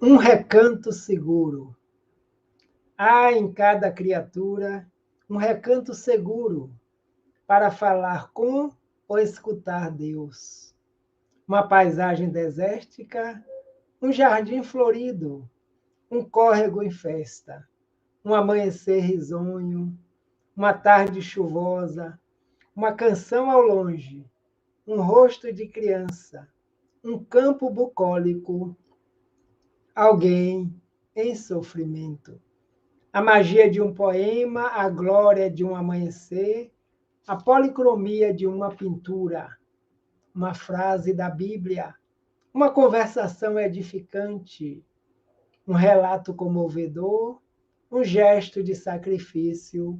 Um recanto seguro. Há em cada criatura um recanto seguro para falar com ou escutar Deus. Uma paisagem desértica, um jardim florido, um córrego em festa, um amanhecer risonho, uma tarde chuvosa, uma canção ao longe, um rosto de criança, um campo bucólico, alguém em sofrimento. A magia de um poema, a glória de um amanhecer, a policromia de uma pintura, uma frase da Bíblia, uma conversação edificante, um relato comovedor, um gesto de sacrifício,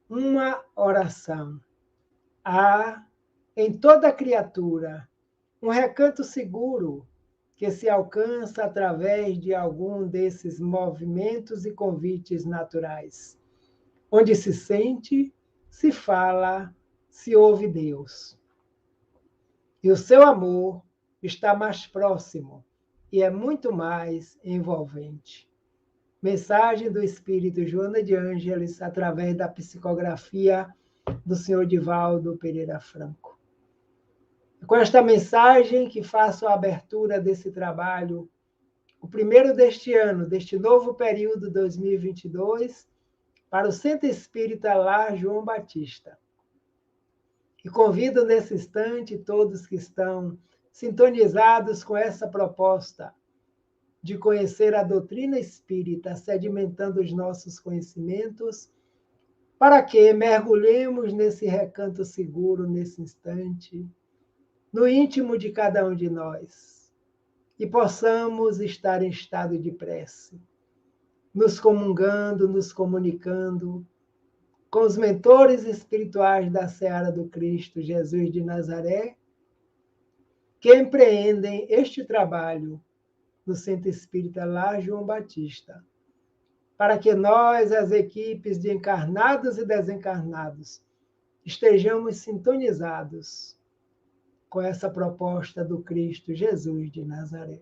uma oração. Há em toda criatura um recanto seguro que se alcança através de algum desses movimentos e convites naturais, onde se sente, se fala, se ouve Deus. E o seu amor está mais próximo e é muito mais envolvente. Mensagem do Espírito Joana de Ângeles através da psicografia do Sr. Divaldo Pereira Franco. Com esta mensagem que faço a abertura desse trabalho, o primeiro deste ano, deste novo período 2022, para o Centro Espírita Lar João Batista. E convido nesse instante todos que estão sintonizados com essa proposta de conhecer a doutrina espírita, sedimentando os nossos conhecimentos, para que mergulhemos nesse recanto seguro, nesse instante, no íntimo de cada um de nós, e possamos estar em estado de prece, nos comungando, nos comunicando com os mentores espirituais da Seara do Cristo, Jesus de Nazaré, que empreendem este trabalho no Centro Espírita Lar João Batista, para que nós, as equipes de encarnados e desencarnados, estejamos sintonizados com essa proposta do Cristo Jesus de Nazaré.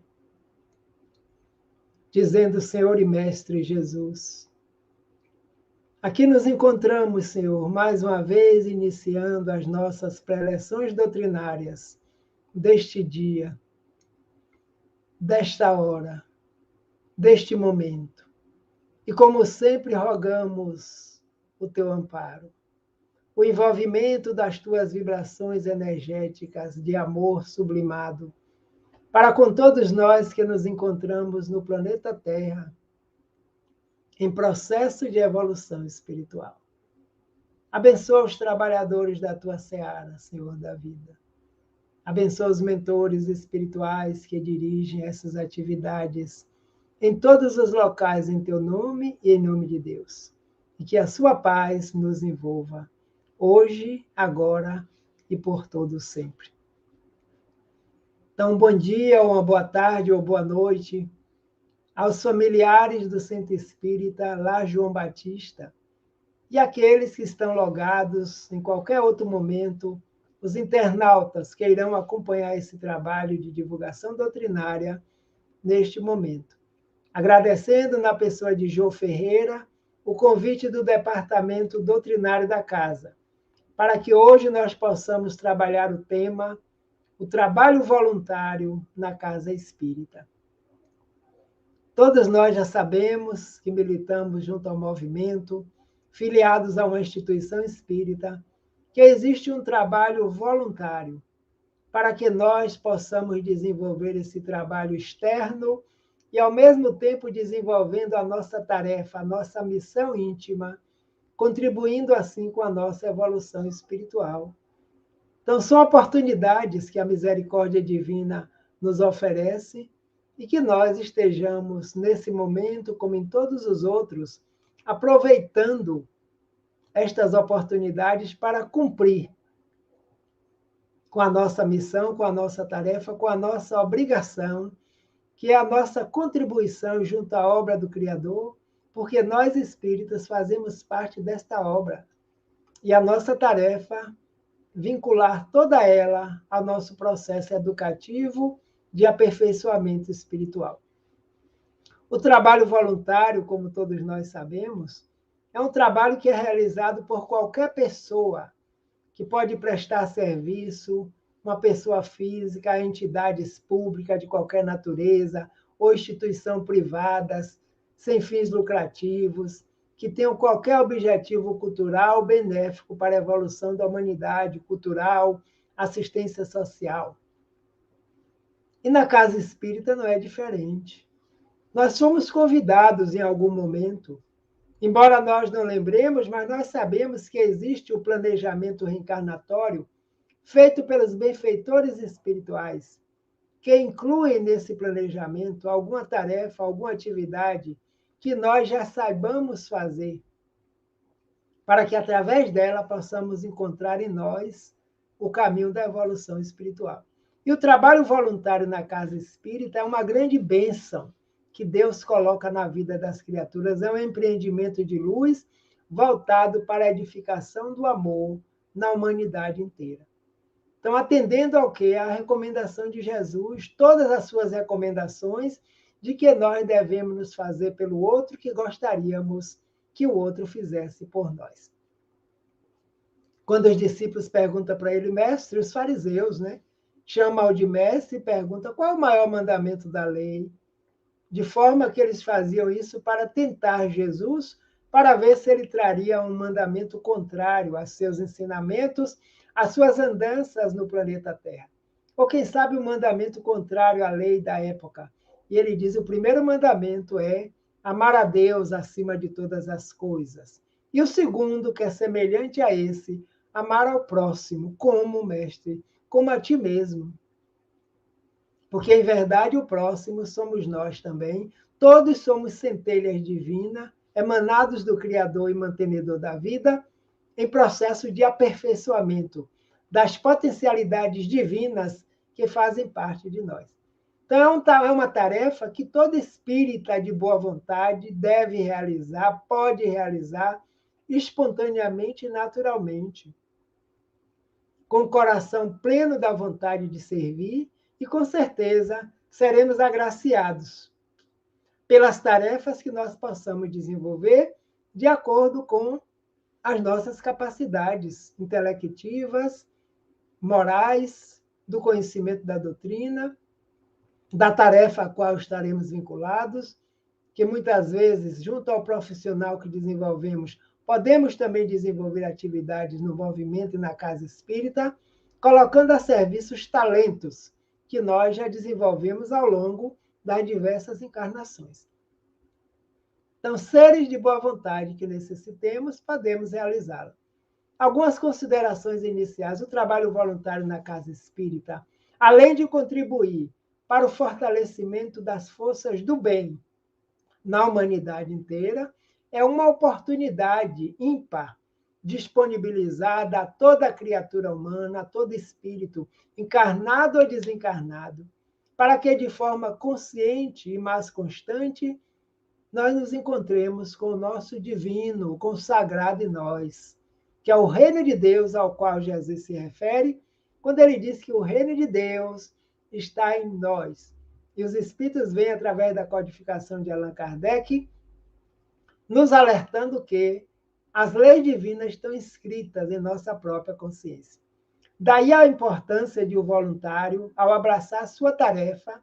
Dizendo, Senhor e Mestre Jesus, aqui nos encontramos, Senhor, mais uma vez iniciando as nossas preleções doutrinárias deste dia, desta hora, deste momento. E como sempre rogamos o teu amparo, o envolvimento das tuas vibrações energéticas de amor sublimado, para com todos nós que nos encontramos no planeta Terra, em processo de evolução espiritual. Abençoa os trabalhadores da tua seara, Senhor da vida. Abençoa os mentores espirituais que dirigem essas atividades em todos os locais em teu nome e em nome de Deus. E que a sua paz nos envolva, hoje, agora e por todo sempre. Então, bom dia, ou uma boa tarde, ou boa noite aos familiares do Centro Espírita Lar João Batista e aqueles que estão logados em qualquer outro momento, os internautas que irão acompanhar esse trabalho de divulgação doutrinária neste momento. Agradecendo na pessoa de Jô Ferreira o convite do Departamento Doutrinário da Casa, para que hoje nós possamos trabalhar o tema o trabalho voluntário na Casa Espírita. Todos nós já sabemos que militamos junto ao movimento, filiados a uma instituição espírita, que existe um trabalho voluntário para que nós possamos desenvolver esse trabalho externo e, ao mesmo tempo, desenvolvendo a nossa tarefa, a nossa missão íntima, contribuindo assim com a nossa evolução espiritual. Então, são oportunidades que a misericórdia divina nos oferece e que nós estejamos, nesse momento, como em todos os outros, aproveitando estas oportunidades para cumprir com a nossa missão, com a nossa tarefa, com a nossa obrigação, que é a nossa contribuição junto à obra do Criador, porque nós espíritas fazemos parte desta obra. E a nossa tarefa vincular toda ela ao nosso processo educativo de aperfeiçoamento espiritual. O trabalho voluntário, como todos nós sabemos, é um trabalho que é realizado por qualquer pessoa que pode prestar serviço, uma pessoa física, entidades públicas de qualquer natureza, ou instituições privadas, sem fins lucrativos, que tenham qualquer objetivo cultural benéfico para a evolução da humanidade, cultural, assistência social. E na casa espírita não é diferente. Nós fomos convidados em algum momento, embora nós não lembremos, mas nós sabemos que existe o planejamento reencarnatório feito pelos benfeitores espirituais, que incluem nesse planejamento alguma tarefa, alguma atividade que nós já saibamos fazer, para que através dela possamos encontrar em nós o caminho da evolução espiritual. E o trabalho voluntário na casa espírita é uma grande bênção que Deus coloca na vida das criaturas, é um empreendimento de luz voltado para a edificação do amor na humanidade inteira. Então, atendendo ao que? A recomendação de Jesus, todas as suas recomendações de que nós devemos nos fazer pelo outro que gostaríamos que o outro fizesse por nós. Quando os discípulos perguntam para ele, mestre, os fariseus, né? Chamam-o de mestre e perguntam qual é o maior mandamento da lei, de forma que eles faziam isso para tentar Jesus, para ver se ele traria um mandamento contrário a seus ensinamentos, às suas andanças no planeta Terra. Ou quem sabe um mandamento contrário à lei da época. E ele diz: o primeiro mandamento é amar a Deus acima de todas as coisas. E o segundo, que é semelhante a esse, amar ao próximo, como mestre, como a ti mesmo. Porque, em verdade, o próximo somos nós também. Todos somos centelhas divinas, emanados do Criador e mantenedor da vida, em processo de aperfeiçoamento das potencialidades divinas que fazem parte de nós. Então, é uma tarefa que todo espírita de boa vontade deve realizar, pode realizar espontaneamente e naturalmente, com o coração pleno da vontade de servir, e com certeza seremos agraciados pelas tarefas que nós possamos desenvolver de acordo com as nossas capacidades intelectivas, morais, do conhecimento da doutrina, da tarefa a qual estaremos vinculados, que muitas vezes, junto ao profissional que desenvolvemos, podemos também desenvolver atividades no movimento e na casa espírita, colocando a serviço os talentos que nós já desenvolvemos ao longo das diversas encarnações. Então, seres de boa vontade que necessitemos, podemos realizá-lo. Algumas considerações iniciais. O trabalho voluntário na casa espírita, além de contribuir para o fortalecimento das forças do bem na humanidade inteira, é uma oportunidade ímpar disponibilizada a toda criatura humana, a todo espírito, encarnado ou desencarnado, para que de forma consciente e mais constante nós nos encontremos com o nosso divino, com o sagrado em nós, que é o reino de Deus ao qual Jesus se refere, quando ele diz que o reino de Deus está em nós. E os espíritos vêm, através da codificação de Allan Kardec, nos alertando que as leis divinas estão escritas em nossa própria consciência. Daí a importância de o voluntário, ao abraçar sua tarefa,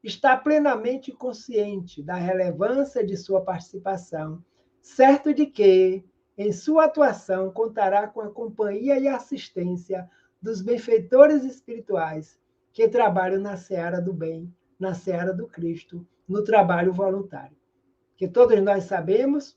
estar plenamente consciente da relevância de sua participação, certo de que, em sua atuação, contará com a companhia e assistência dos benfeitores espirituais que trabalham na seara do bem, na seara do Cristo, no trabalho voluntário. Que todos nós sabemos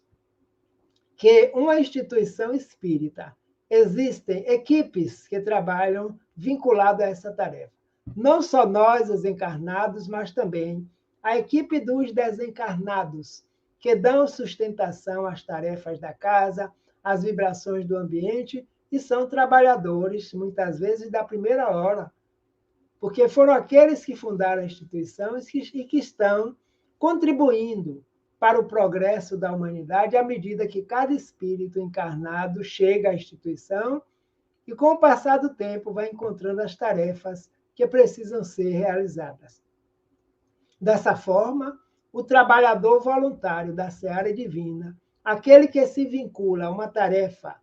que uma instituição espírita, existem equipes que trabalham vinculadas a essa tarefa. Não só nós, os encarnados, mas também a equipe dos desencarnados, que dão sustentação às tarefas da casa, às vibrações do ambiente, e são trabalhadores, muitas vezes, da primeira hora, porque foram aqueles que fundaram a instituição e que estão contribuindo para o progresso da humanidade à medida que cada espírito encarnado chega à instituição e, com o passar do tempo, vai encontrando as tarefas que precisam ser realizadas. Dessa forma, o trabalhador voluntário da seara divina, aquele que se vincula a uma tarefa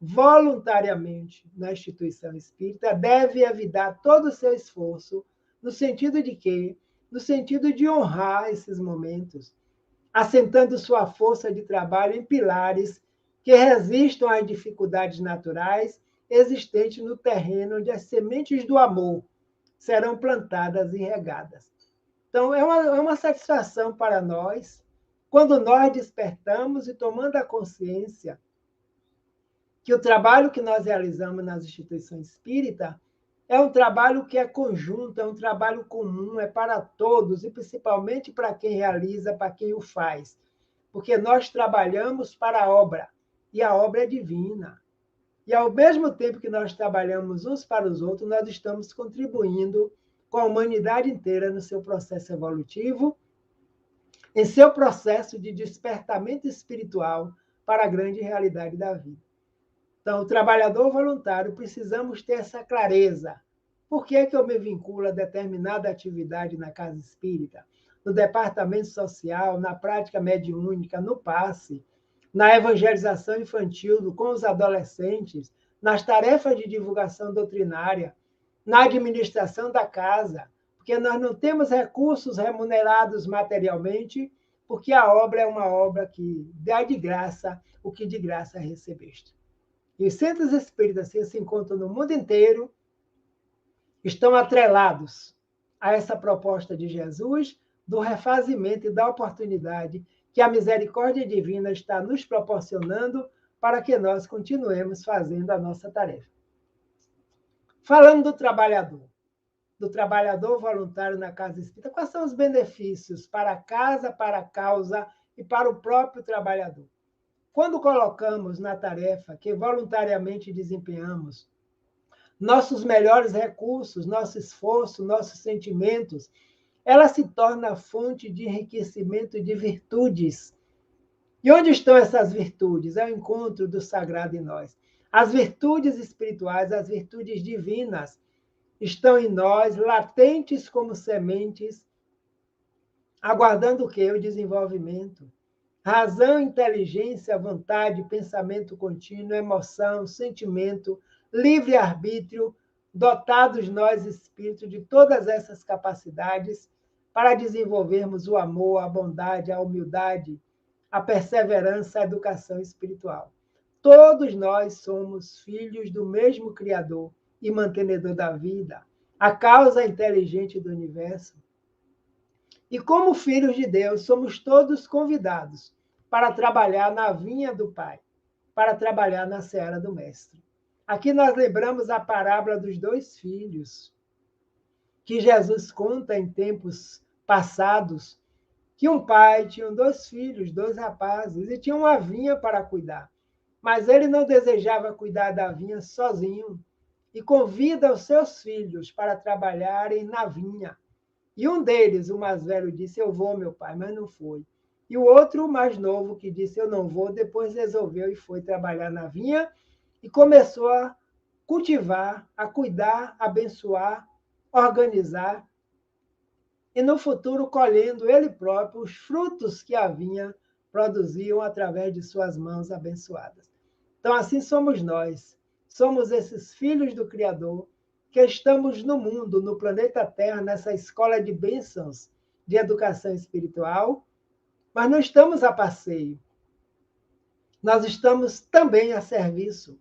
voluntariamente na instituição espírita, deve evitar todo o seu esforço, no sentido de quê? No sentido de honrar esses momentos, assentando sua força de trabalho em pilares que resistam às dificuldades naturais existentes no terreno onde as sementes do amor serão plantadas e regadas. Então, é uma satisfação para nós, quando nós despertamos e tomando a consciência que o trabalho que nós realizamos nas instituições espíritas é um trabalho que é conjunto, é um trabalho comum, é para todos, e principalmente para quem realiza, para quem o faz. Porque nós trabalhamos para a obra, e a obra é divina. E, ao mesmo tempo que nós trabalhamos uns para os outros, nós estamos contribuindo com a humanidade inteira no seu processo evolutivo, em seu processo de despertamento espiritual para a grande realidade da vida. Então, o trabalhador voluntário, precisamos ter essa clareza. Por que eu me vinculo a determinada atividade na casa espírita, no departamento social, na prática mediúnica, no passe, na evangelização infantil com os adolescentes, nas tarefas de divulgação doutrinária, na administração da casa, porque nós não temos recursos remunerados materialmente, porque a obra é uma obra que dá de graça o que de graça recebeste. E os centros espíritas que se encontram no mundo inteiro estão atrelados a essa proposta de Jesus do refazimento e da oportunidade que a misericórdia divina está nos proporcionando para que nós continuemos fazendo a nossa tarefa. Falando do trabalhador voluntário na casa espírita, quais são os benefícios para a casa, para a causa e para o próprio trabalhador? Quando colocamos na tarefa que voluntariamente desempenhamos nossos melhores recursos, nosso esforço, nossos sentimentos, ela se torna fonte de enriquecimento de virtudes. E onde estão essas virtudes? É o encontro do sagrado em nós. As virtudes espirituais, as virtudes divinas, estão em nós, latentes como sementes, aguardando o quê? O desenvolvimento. Razão, inteligência, vontade, pensamento contínuo, emoção, sentimento, livre-arbítrio, dotados nós, espírito, de todas essas capacidades para desenvolvermos o amor, a bondade, a humildade, a perseverança, a educação espiritual. Todos nós somos filhos do mesmo Criador e mantenedor da vida, a causa inteligente do universo. E como filhos de Deus, somos todos convidados para trabalhar na vinha do Pai, para trabalhar na seara do Mestre. Aqui nós lembramos a parábola dos 2 filhos, que Jesus conta em tempos passados, que um pai tinha 2 filhos, 2 rapazes, e tinha uma vinha para cuidar. Mas ele não desejava cuidar da vinha sozinho, e convida os seus filhos para trabalharem na vinha. E um deles, o mais velho, disse: eu vou, meu pai, mas não foi. E o outro, o mais novo, que disse: eu não vou, depois resolveu e foi trabalhar na vinha e começou a cultivar, a cuidar, abençoar, organizar, e no futuro colhendo ele próprio os frutos que a vinha produziam através de suas mãos abençoadas. Então, assim somos nós. Somos esses filhos do Criador que estamos no mundo, no planeta Terra, nessa escola de bênçãos de educação espiritual, mas não estamos a passeio. Nós estamos também a serviço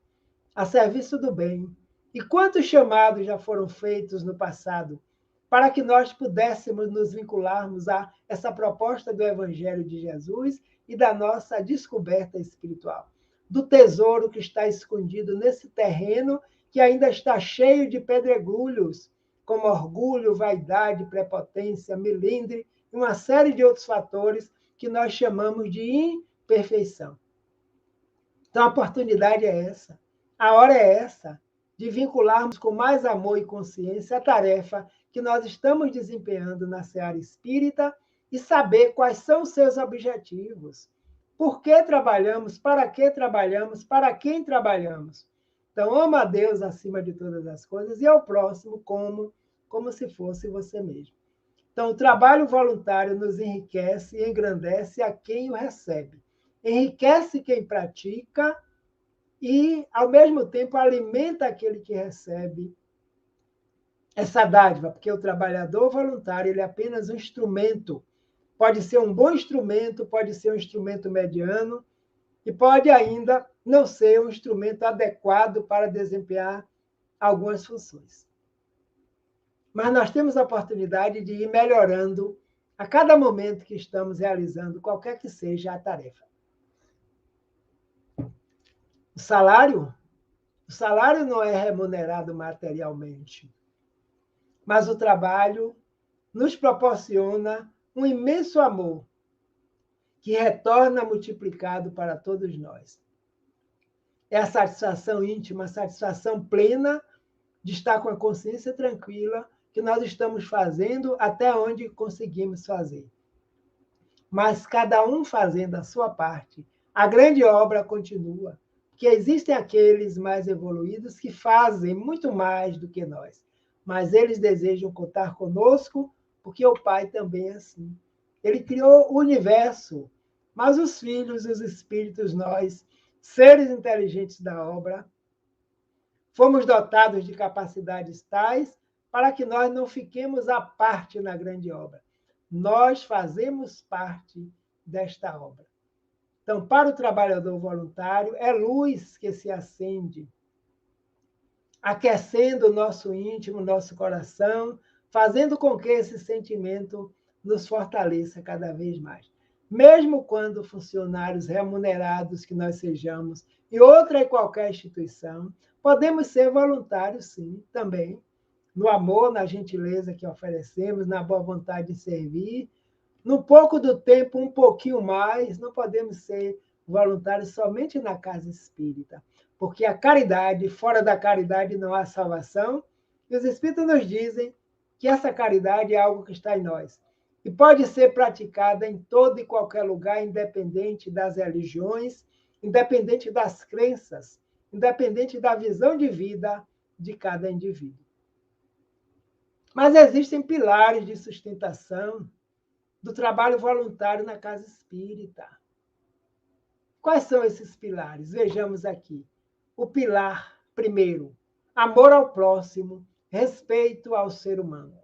do bem. E quantos chamados já foram feitos no passado para que nós pudéssemos nos vincularmos a essa proposta do Evangelho de Jesus e da nossa descoberta espiritual, do tesouro que está escondido nesse terreno que ainda está cheio de pedregulhos, como orgulho, vaidade, prepotência, melindre e uma série de outros fatores que nós chamamos de imperfeição. Então, a oportunidade é essa, a hora é essa, de vincularmos com mais amor e consciência a tarefa que nós estamos desempenhando na seara espírita e saber quais são os seus objetivos. Por que trabalhamos, para quem trabalhamos. Então, ama a Deus acima de todas as coisas e ao próximo como se fosse você mesmo. Então, o trabalho voluntário nos enriquece e engrandece a quem o recebe. Enriquece quem pratica e, ao mesmo tempo, alimenta aquele que recebe essa dádiva, porque o trabalhador voluntário ele é apenas um instrumento. Pode ser um bom instrumento, pode ser um instrumento mediano e pode ainda não ser um instrumento adequado para desempenhar algumas funções. Mas nós temos a oportunidade de ir melhorando a cada momento que estamos realizando qualquer que seja a tarefa. O salário não é remunerado materialmente, mas o trabalho nos proporciona um imenso amor que retorna multiplicado para todos nós. É a satisfação íntima, a satisfação plena de estar com a consciência tranquila que nós estamos fazendo até onde conseguimos fazer. Mas cada um fazendo a sua parte, a grande obra continua, porque existem aqueles mais evoluídos que fazem muito mais do que nós, mas eles desejam contar conosco, porque o Pai também é assim. Ele criou o universo, mas os filhos, os espíritos, nós, seres inteligentes da obra, fomos dotados de capacidades tais para que nós não fiquemos à parte na grande obra. Nós fazemos parte desta obra. Então, para o trabalhador voluntário, é luz que se acende, aquecendo o nosso íntimo, nosso coração, fazendo com que esse sentimento nos fortaleça cada vez mais. Mesmo quando funcionários remunerados que nós sejamos, em outra e qualquer instituição, podemos ser voluntários, sim, também, no amor, na gentileza que oferecemos, na boa vontade de servir. No pouco do tempo, um pouquinho mais, não podemos ser voluntários somente na casa espírita, porque a caridade, fora da caridade não há salvação, e os espíritos nos dizem que essa caridade é algo que está em nós e pode ser praticada em todo e qualquer lugar, independente das religiões, independente das crenças, independente da visão de vida de cada indivíduo. Mas existem pilares de sustentação do trabalho voluntário na casa espírita. Quais são esses pilares? Vejamos aqui. O pilar, primeiro, amor ao próximo, respeito ao ser humano.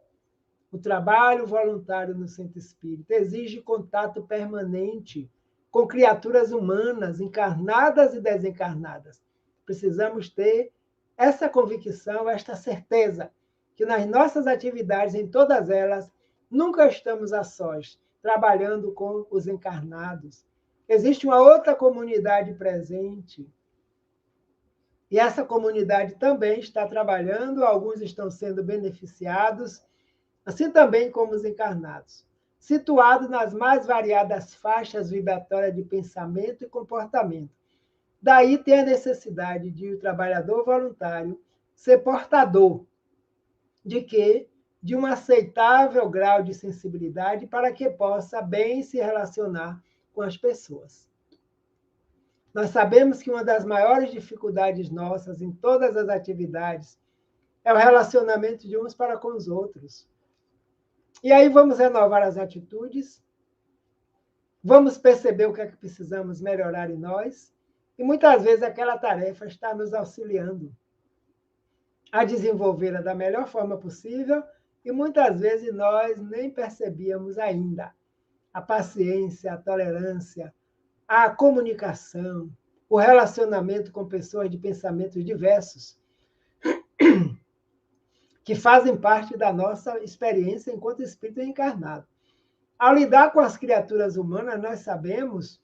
O trabalho voluntário no centro espírita exige contato permanente com criaturas humanas, encarnadas e desencarnadas. Precisamos ter essa convicção, esta certeza, que nas nossas atividades, em todas elas, nunca estamos a sós, trabalhando com os encarnados. Existe uma outra comunidade presente. E essa comunidade também está trabalhando, alguns estão sendo beneficiados, assim também como os encarnados, situados nas mais variadas faixas vibratórias de pensamento e comportamento. Daí tem a necessidade de o trabalhador voluntário ser portador de quê? De um aceitável grau de sensibilidade para que possa bem se relacionar com as pessoas. Nós sabemos que uma das maiores dificuldades nossas em todas as atividades é o relacionamento de uns para com os outros. E aí vamos renovar as atitudes, vamos perceber o que é que precisamos melhorar em nós, e muitas vezes aquela tarefa está nos auxiliando a desenvolvê-la da melhor forma possível, e muitas vezes nós nem percebíamos ainda. A paciência, a tolerância, a comunicação, o relacionamento com pessoas de pensamentos diversos, que fazem parte da nossa experiência enquanto espírito encarnado. Ao lidar com as criaturas humanas, nós sabemos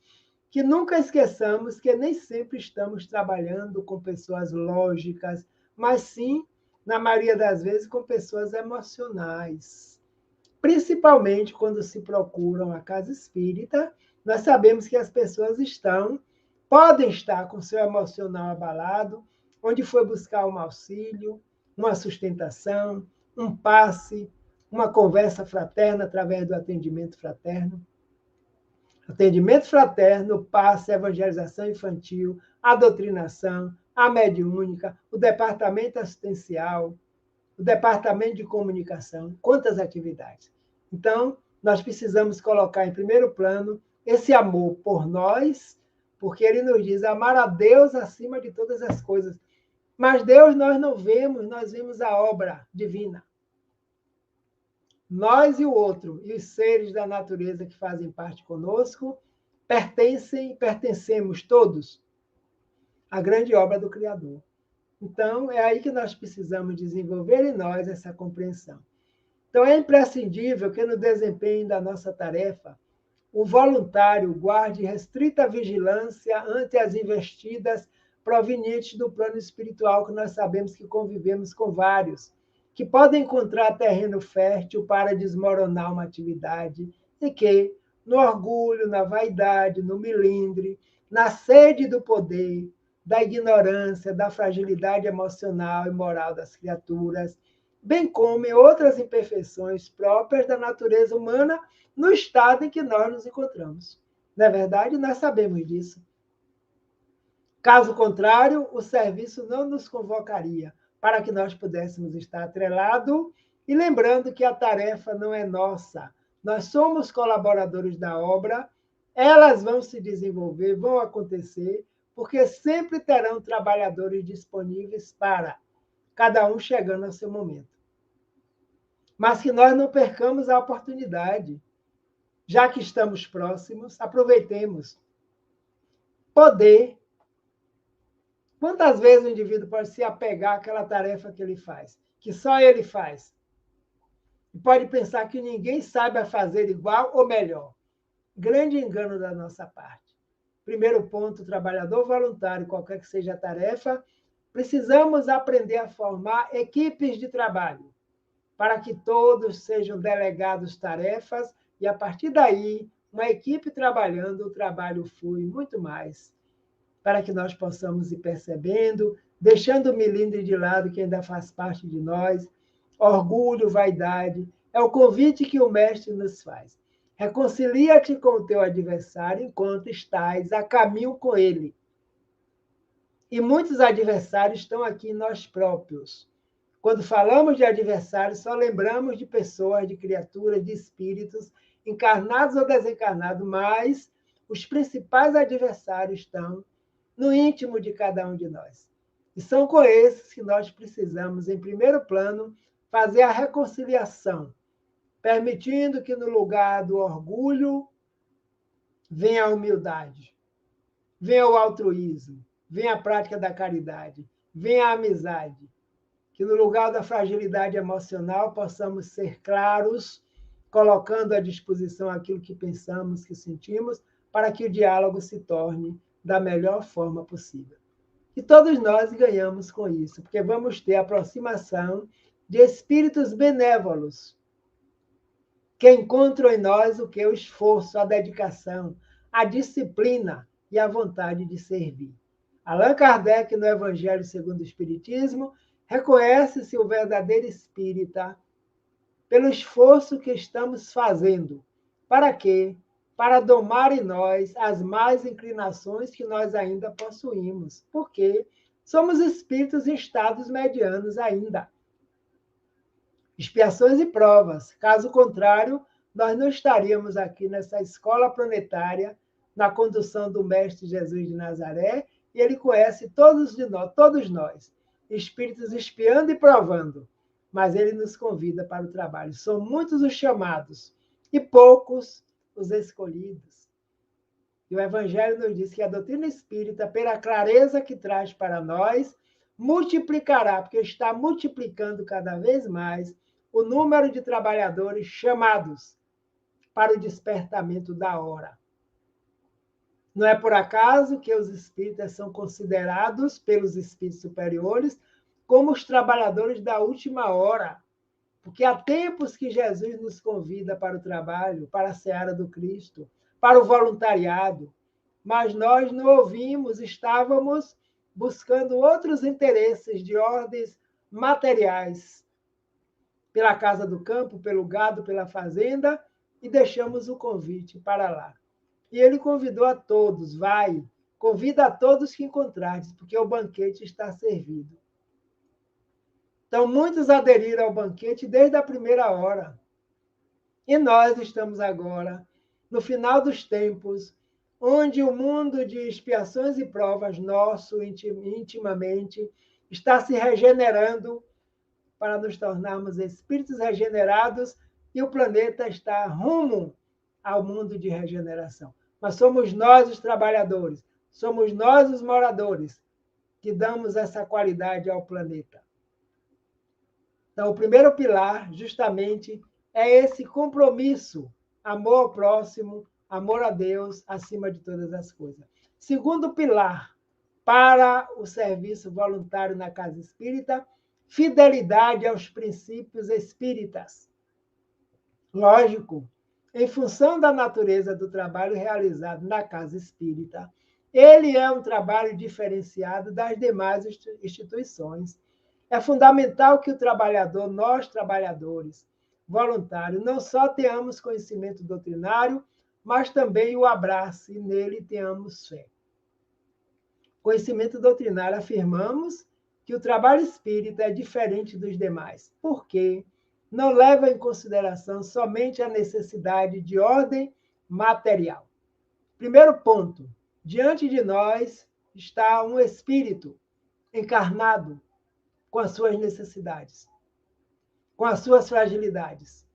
que nunca esqueçamos que nem sempre estamos trabalhando com pessoas lógicas, mas sim, na maioria das vezes, com pessoas emocionais. Principalmente quando se procuram a casa espírita, nós sabemos que as pessoas podem estar com seu emocional abalado, onde foi buscar um auxílio, uma sustentação, um passe, uma conversa fraterna através do atendimento fraterno. Atendimento fraterno, passe, evangelização infantil, a doutrinação, a mediúnica, o departamento assistencial, o departamento de comunicação. Quantas atividades! Então, nós precisamos colocar em primeiro plano esse amor por nós, porque ele nos diz amar a Deus acima de todas as coisas. Mas Deus nós não vemos, nós vemos a obra divina. Nós e o outro, e os seres da natureza que fazem parte conosco, pertencemos todos à grande obra do Criador. Então, é aí que nós precisamos desenvolver em nós essa compreensão. Então, é imprescindível que no desempenho da nossa tarefa, o voluntário guarde restrita vigilância ante as investidas provenientes do plano espiritual, que nós sabemos que convivemos com vários, que podem encontrar terreno fértil para desmoronar uma atividade e que, no orgulho, na vaidade, no melindre, na sede do poder, da ignorância, da fragilidade emocional e moral das criaturas, bem como em outras imperfeições próprias da natureza humana no estado em que nós nos encontramos. Não é verdade? Nós sabemos disso. Caso contrário, o serviço não nos convocaria para que nós pudéssemos estar atrelados e lembrando que a tarefa não é nossa. Nós somos colaboradores da obra, elas vão se desenvolver, vão acontecer, porque sempre terão trabalhadores disponíveis para cada um chegando ao seu momento. Mas que nós não percamos a oportunidade. Já que estamos próximos, aproveitemos. Poder. Quantas vezes o indivíduo pode se apegar àquela tarefa que ele faz, que só ele faz? E pode pensar que ninguém sabe fazer igual ou melhor. Grande engano da nossa parte. Primeiro ponto, trabalhador voluntário, qualquer que seja a tarefa, precisamos aprender a formar equipes de trabalho, para que todos sejam delegados tarefas e, a partir daí, uma equipe trabalhando, o trabalho flui muito mais, para que nós possamos ir percebendo, deixando o melindre de lado, que ainda faz parte de nós, orgulho, vaidade, é o convite que o mestre nos faz. Reconcilia-te com o teu adversário enquanto estás a caminho com ele. E muitos adversários estão aqui em nós próprios. Quando falamos de adversários, só lembramos de pessoas, de criaturas, de espíritos, encarnados ou desencarnados, mas os principais adversários estão no íntimo de cada um de nós. E são com esses que nós precisamos, em primeiro plano, fazer a reconciliação, permitindo que no lugar do orgulho venha a humildade, venha o altruísmo, venha a prática da caridade, venha a amizade. Que no lugar da fragilidade emocional possamos ser claros, colocando à disposição aquilo que pensamos, que sentimos, para que o diálogo se torne da melhor forma possível. E todos nós ganhamos com isso, porque vamos ter aproximação de espíritos benévolos, que encontram em nós o que? O esforço, a dedicação, a disciplina e a vontade de servir. Allan Kardec, no Evangelho segundo o Espiritismo, reconhece-se o verdadeiro espírita pelo esforço que estamos fazendo. Para quê? Para domar em nós as más inclinações que nós ainda possuímos, porque somos espíritos em estados medianos ainda. Expiações e provas. Caso contrário, nós não estaríamos aqui nessa escola planetária, na condução do Mestre Jesus de Nazaré, e ele conhece todos nós, espíritos espiando e provando, mas ele nos convida para o trabalho. São muitos os chamados e poucos os escolhidos. E o Evangelho nos diz que a doutrina espírita, pela clareza que traz para nós, multiplicará, porque está multiplicando cada vez mais o número de trabalhadores chamados para o despertamento da hora. Não é por acaso que os espíritas são considerados pelos espíritos superiores como os trabalhadores da última hora, porque há tempos que Jesus nos convida para o trabalho, para a seara do Cristo, para o voluntariado, mas nós não ouvimos, estávamos buscando outros interesses de ordens materiais, pela casa do campo, pelo gado, pela fazenda, e deixamos o convite para lá. E ele convidou a todos, vai, convida a todos que encontrares, porque o banquete está servido. Então, muitos aderiram ao banquete desde a primeira hora. E nós estamos agora no final dos tempos, onde o mundo de expiações e provas nosso, intimamente, está se regenerando para nos tornarmos espíritos regenerados e o planeta está rumo ao mundo de regeneração. Mas somos nós os trabalhadores, somos nós os moradores que damos essa qualidade ao planeta. Então, o primeiro pilar, justamente, é esse compromisso, amor ao próximo, amor a Deus, acima de todas as coisas. Segundo pilar, para o serviço voluntário na casa espírita, fidelidade aos princípios espíritas. Lógico, em função da natureza do trabalho realizado na casa espírita, ele é um trabalho diferenciado das demais instituições. É fundamental que o trabalhador, nós trabalhadores voluntários, não só tenhamos conhecimento doutrinário, mas também o abrace e nele tenhamos fé. Conhecimento doutrinário, afirmamos que o trabalho espírita é diferente dos demais, porque não leva em consideração somente a necessidade de ordem material. Primeiro ponto, diante de nós está um espírito encarnado com as suas necessidades, com as suas fragilidades,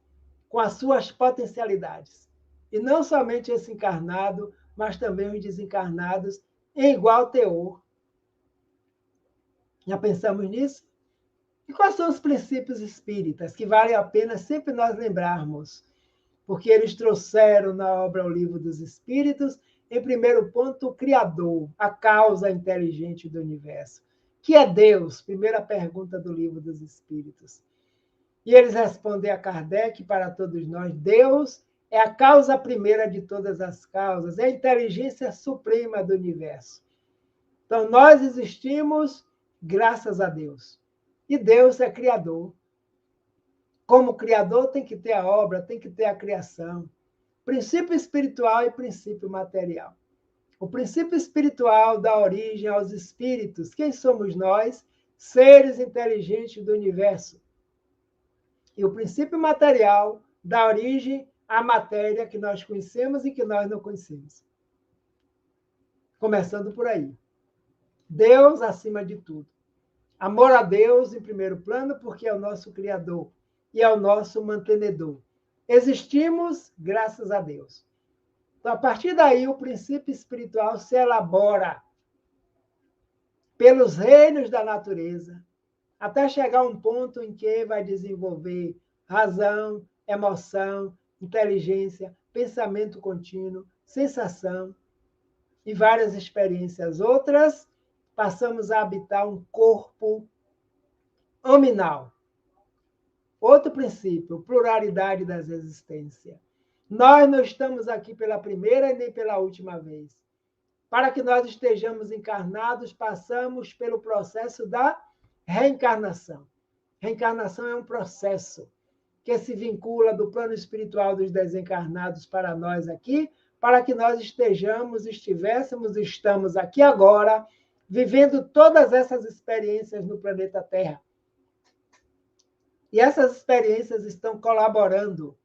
com as suas potencialidades. E não somente esse encarnado, mas também os desencarnados em igual teor. Já pensamos nisso? E quais são os princípios espíritas que vale a pena sempre nós lembrarmos? Porque eles trouxeram na obra O Livro dos Espíritos, em primeiro ponto, o Criador, a causa inteligente do universo, que é Deus, primeira pergunta do Livro dos Espíritos. E eles respondem a Kardec, para todos nós, Deus é a causa primeira de todas as causas, é a inteligência suprema do universo. Então, nós existimos graças a Deus. E Deus é criador. Como criador, tem que ter a obra, tem que ter a criação. Princípio espiritual e princípio material. O princípio espiritual dá origem aos espíritos. Quem somos nós? Seres inteligentes do universo. E o princípio material dá origem à matéria que nós conhecemos e que nós não conhecemos. Começando por aí. Deus acima de tudo. Amor a Deus em primeiro plano, porque é o nosso Criador e é o nosso mantenedor. Existimos graças a Deus. Então, a partir daí, o princípio espiritual se elabora pelos reinos da natureza, até chegar a um ponto em que vai desenvolver razão, emoção, inteligência, pensamento contínuo, sensação e várias experiências outras. Passamos a habitar um corpo hominal. Outro princípio, pluralidade das existências. Nós não estamos aqui pela primeira e nem pela última vez. Para que nós estejamos encarnados, passamos pelo processo da reencarnação. Reencarnação é um processo que se vincula do plano espiritual dos desencarnados para nós aqui, para que nós estamos aqui agora, vivendo todas essas experiências no planeta Terra. E essas experiências estão colaborando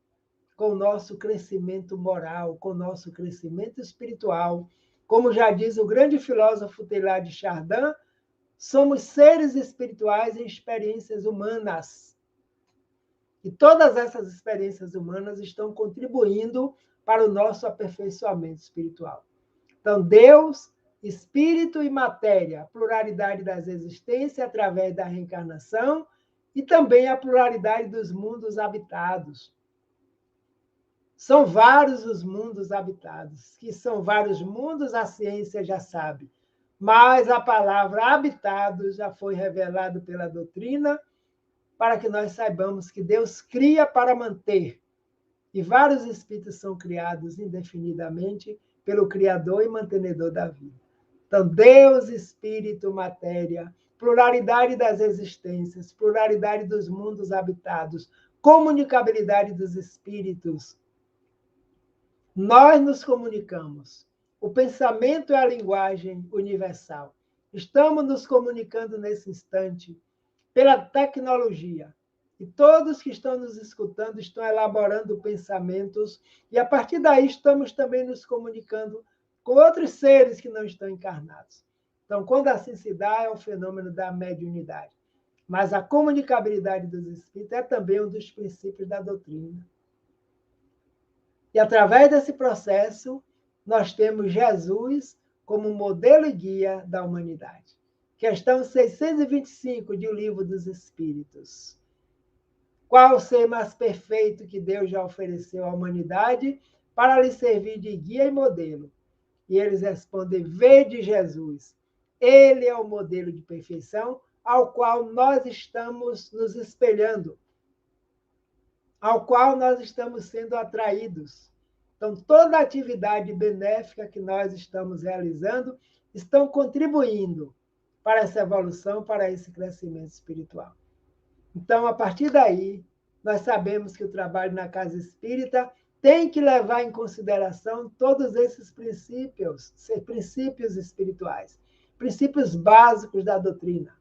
com o nosso crescimento moral, com o nosso crescimento espiritual. Como já diz o grande filósofo Teilhard de Chardin, somos seres espirituais em experiências humanas. E todas essas experiências humanas estão contribuindo para o nosso aperfeiçoamento espiritual. Então, Deus, espírito e matéria, pluralidade das existências através da reencarnação e também a pluralidade dos mundos habitados. São vários os mundos habitados, que são vários mundos, a ciência já sabe. Mas a palavra habitado já foi revelado pela doutrina para que nós saibamos que Deus cria para manter. E vários espíritos são criados indefinidamente pelo Criador e mantenedor da vida. Então, Deus, espírito, matéria, pluralidade das existências, pluralidade dos mundos habitados, comunicabilidade dos espíritos. Nós nos comunicamos. O pensamento é a linguagem universal. Estamos nos comunicando nesse instante pela tecnologia. E todos que estão nos escutando estão elaborando pensamentos, e a partir daí estamos também nos comunicando com outros seres que não estão encarnados. Então, quando assim se dá, é o fenômeno da mediunidade. Mas a comunicabilidade dos espíritos é também um dos princípios da doutrina. E através desse processo, nós temos Jesus como modelo e guia da humanidade. Questão 625 de O Livro dos Espíritos. Qual o ser mais perfeito que Deus já ofereceu à humanidade para lhe servir de guia e modelo? E eles respondem: vede Jesus. Ele é o modelo de perfeição ao qual nós estamos nos espelhando, ao qual nós estamos sendo atraídos. Então, toda a atividade benéfica que nós estamos realizando estão contribuindo para essa evolução, para esse crescimento espiritual. Então, a partir daí, nós sabemos que o trabalho na casa espírita tem que levar em consideração todos esses princípios espirituais, princípios básicos da doutrina,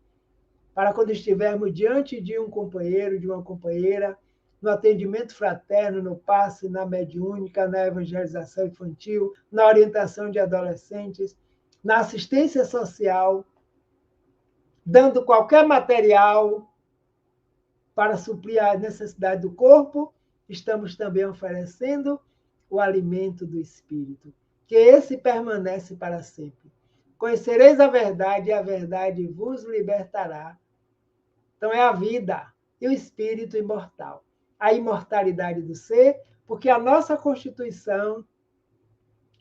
para quando estivermos diante de um companheiro, de uma companheira, no atendimento fraterno, no passe, na mediúnica, na evangelização infantil, na orientação de adolescentes, na assistência social, dando qualquer material para suprir a necessidade do corpo, estamos também oferecendo o alimento do espírito, que esse permanece para sempre. Conhecereis a verdade e a verdade vos libertará. Então é a vida e o espírito imortal. A imortalidade do ser, porque a nossa constituição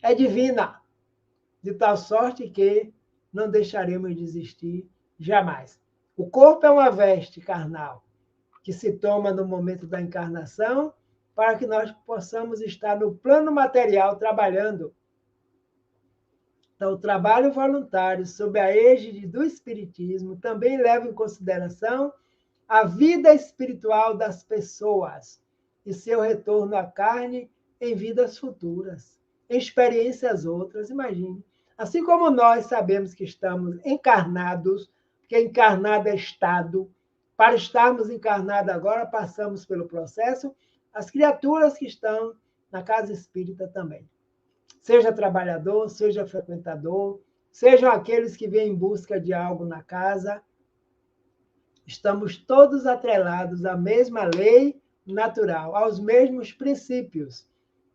é divina, de tal sorte que não deixaremos de existir jamais. O corpo é uma veste carnal, que se toma no momento da encarnação, para que nós possamos estar no plano material trabalhando. Então, o trabalho voluntário, sob a égide do Espiritismo, também leva em consideração a vida espiritual das pessoas e seu retorno à carne em vidas futuras, em experiências outras. Imagine. Assim como nós sabemos que estamos encarnados, que encarnado é estado, para estarmos encarnados agora, passamos pelo processo, as criaturas que estão na casa espírita também. Seja trabalhador, seja frequentador, sejam aqueles que vêm em busca de algo na casa, estamos todos atrelados à mesma lei natural, aos mesmos princípios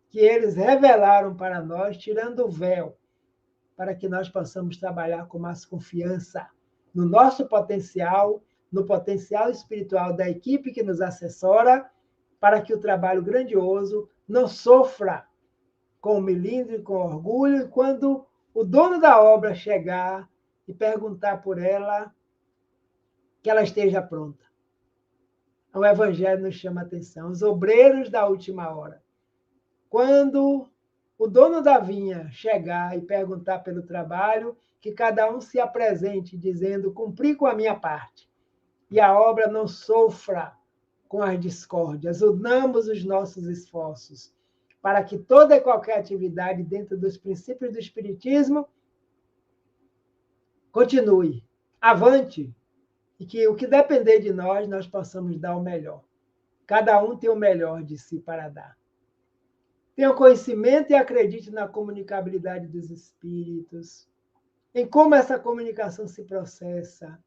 que eles revelaram para nós, tirando o véu, para que nós possamos trabalhar com mais confiança no nosso potencial, no potencial espiritual da equipe que nos assessora, para que o trabalho grandioso não sofra com melindre e com orgulho, e quando o dono da obra chegar e perguntar por ela, que ela esteja pronta. O Evangelho nos chama a atenção. Os obreiros da última hora. Quando o dono da vinha chegar e perguntar pelo trabalho, que cada um se apresente dizendo: cumpri com a minha parte, e a obra não sofra com as discórdias. Unamos os nossos esforços para que toda e qualquer atividade dentro dos princípios do Espiritismo continue, avante, e que o que depender de nós, nós possamos dar o melhor. Cada um tem o melhor de si para dar. Tenha conhecimento e acredite na comunicabilidade dos espíritos, em como essa comunicação se processa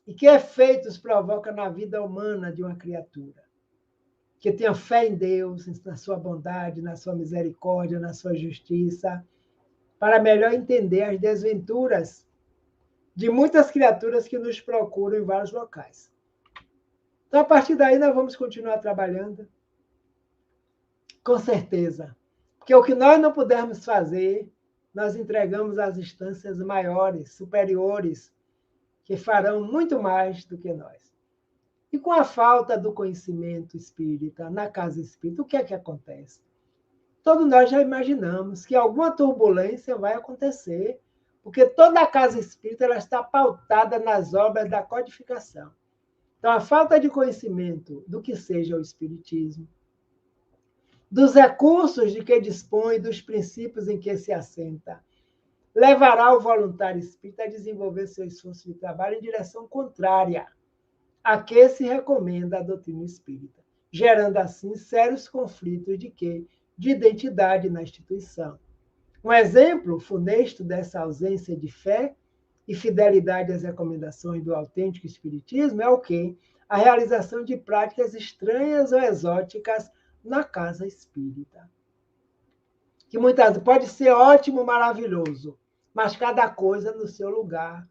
e que efeitos provoca na vida humana de uma criatura. Que tenha fé em Deus, na sua bondade, na sua misericórdia, na sua justiça, para melhor entender as desventuras de muitas criaturas que nos procuram em vários locais. Então, a partir daí, nós vamos continuar trabalhando, com certeza. Porque o que nós não pudermos fazer, nós entregamos às instâncias maiores, superiores, que farão muito mais do que nós. E com a falta do conhecimento espírita, na casa espírita, o que é que acontece? Todos nós já imaginamos que alguma turbulência vai acontecer, porque toda a casa espírita ela está pautada nas obras da codificação. Então, a falta de conhecimento do que seja o espiritismo, dos recursos de que dispõe, dos princípios em que se assenta, levará o voluntário espírita a desenvolver seu esforço de trabalho em direção contrária a que se recomenda a doutrina espírita, gerando assim sérios conflitos de quê? De identidade na instituição. Um exemplo funesto dessa ausência de fé e fidelidade às recomendações do autêntico espiritismo é o quê? A realização de práticas estranhas ou exóticas na casa espírita. Que muitas vezes pode ser ótimo, maravilhoso, mas cada coisa no seu lugar.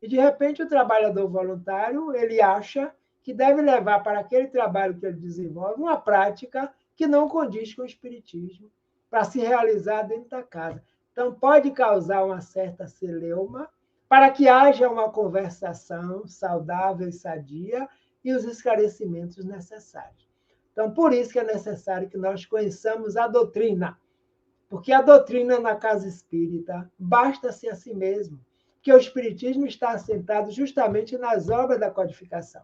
E, de repente, o trabalhador voluntário, ele acha que deve levar para aquele trabalho que ele desenvolve uma prática que não condiz com o espiritismo, para se realizar dentro da casa. Então, pode causar uma certa celeuma, para que haja uma conversação saudável e sadia e os esclarecimentos necessários. Então, por isso que é necessário que nós conheçamos a doutrina, porque a doutrina na casa espírita basta-se a si mesmo, que o espiritismo está assentado justamente nas obras da codificação.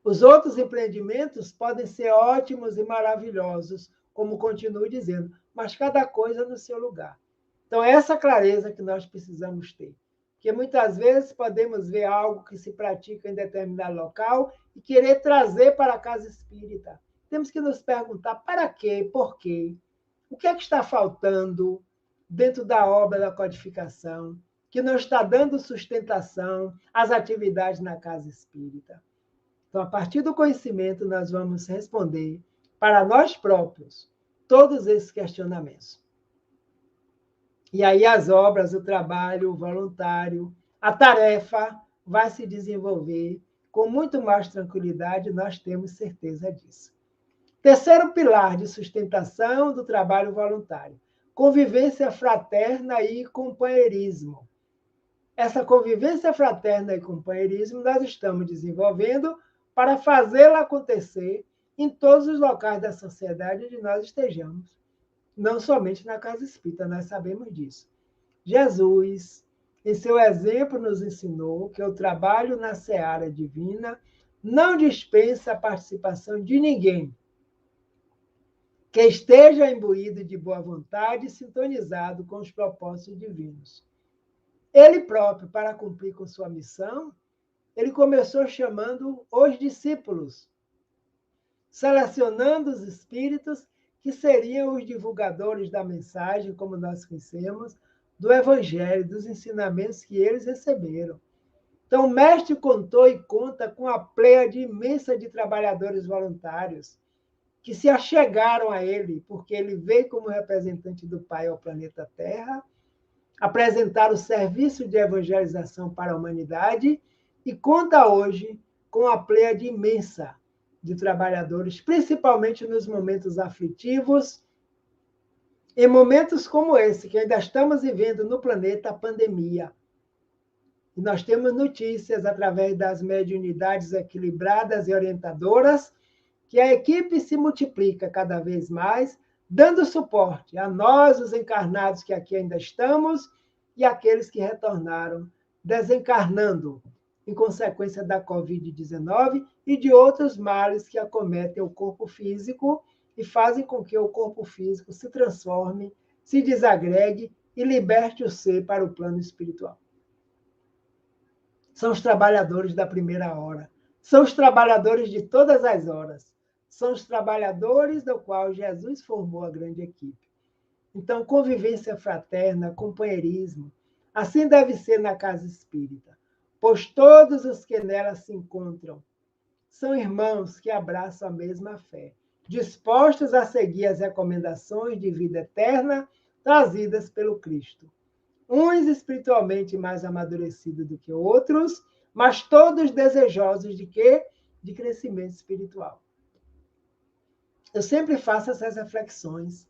Os outros empreendimentos podem ser ótimos e maravilhosos, como continuo dizendo, mas cada coisa no seu lugar. Então, é essa clareza que nós precisamos ter. Porque muitas vezes podemos ver algo que se pratica em determinado local e querer trazer para a casa espírita. Temos que nos perguntar para quê, por quê, o que é que está faltando dentro da obra da codificação, que não está dando sustentação às atividades na casa espírita. Então, a partir do conhecimento, nós vamos responder para nós próprios todos esses questionamentos. E aí as obras, o trabalho, o voluntário, a tarefa vai se desenvolver com muito mais tranquilidade, nós temos certeza disso. Terceiro pilar de sustentação do trabalho voluntário: convivência fraterna e companheirismo. Essa convivência fraterna e companheirismo nós estamos desenvolvendo para fazê-la acontecer em todos os locais da sociedade onde nós estejamos, não somente na casa espírita, nós sabemos disso. Jesus, em seu exemplo, nos ensinou que o trabalho na seara divina não dispensa a participação de ninguém que esteja imbuído de boa vontade e sintonizado com os propósitos divinos. Ele próprio, para cumprir com sua missão, ele começou chamando os discípulos, selecionando os espíritos que seriam os divulgadores da mensagem, como nós conhecemos, do Evangelho, dos ensinamentos que eles receberam. Então, o mestre contou e conta com a pleiade imensa de trabalhadores voluntários que se achegaram a ele, porque ele veio como representante do Pai ao planeta Terra, apresentar o serviço de evangelização para a humanidade e conta hoje com a pleiade imensa de trabalhadores, principalmente nos momentos aflitivos, em momentos como esse, que ainda estamos vivendo no planeta a pandemia. E nós temos notícias, através das mediunidades equilibradas e orientadoras, que a equipe se multiplica cada vez mais, dando suporte a nós, os encarnados que aqui ainda estamos, e aqueles que retornaram, desencarnando, em consequência da Covid-19 e de outros males que acometem o corpo físico e fazem com que o corpo físico se transforme, se desagregue e liberte o ser para o plano espiritual. São os trabalhadores da primeira hora, são os trabalhadores de todas as horas, são os trabalhadores do qual Jesus formou a grande equipe. Então, convivência fraterna, companheirismo, assim deve ser na casa espírita, pois todos os que nela se encontram são irmãos que abraçam a mesma fé, dispostos a seguir as recomendações de vida eterna trazidas pelo Cristo. Uns espiritualmente mais amadurecidos do que outros, mas todos desejosos de quê? De crescimento espiritual. Eu sempre faço essas reflexões.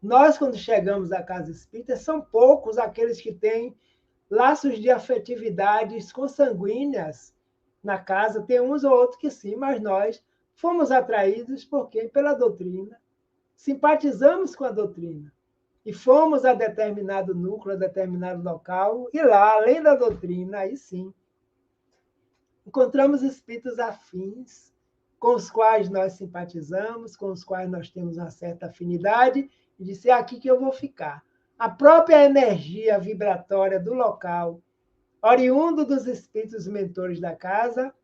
Nós, quando chegamos à casa espírita, são poucos aqueles que têm laços de afetividades consanguíneas na casa. Tem uns ou outros que sim, mas nós fomos atraídos por quê? Pela doutrina. Simpatizamos com a doutrina. E fomos a determinado núcleo, a determinado local, e lá, além da doutrina, aí sim, encontramos espíritos afins, com os quais nós simpatizamos, com os quais nós temos uma certa afinidade, e disse, é aqui que eu vou ficar. A própria energia vibratória do local oriundo dos espíritos mentores da casa,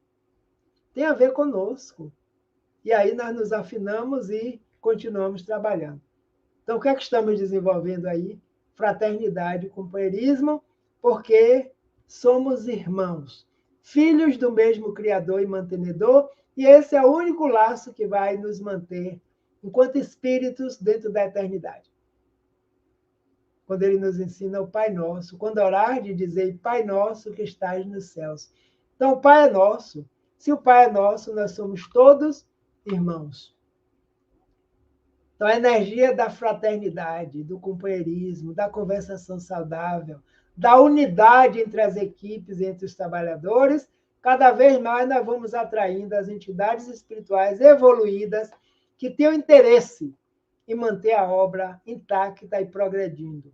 tem a ver conosco. E aí nós nos afinamos e continuamos trabalhando. Então, o que é que estamos desenvolvendo aí? Fraternidade, companheirismo, porque somos irmãos, filhos do mesmo Criador e mantenedor, e esse é o único laço que vai nos manter enquanto espíritos dentro da eternidade. Quando ele nos ensina o Pai Nosso, quando orar de dizer Pai Nosso que estás nos céus. Então, o Pai é nosso. Se o Pai é nosso, nós somos todos irmãos. Então, a energia da fraternidade, do companheirismo, da conversação saudável, da unidade entre as equipes, entre os trabalhadores, cada vez mais nós vamos atraindo as entidades espirituais evoluídas que têm o interesse em manter a obra intacta e progredindo.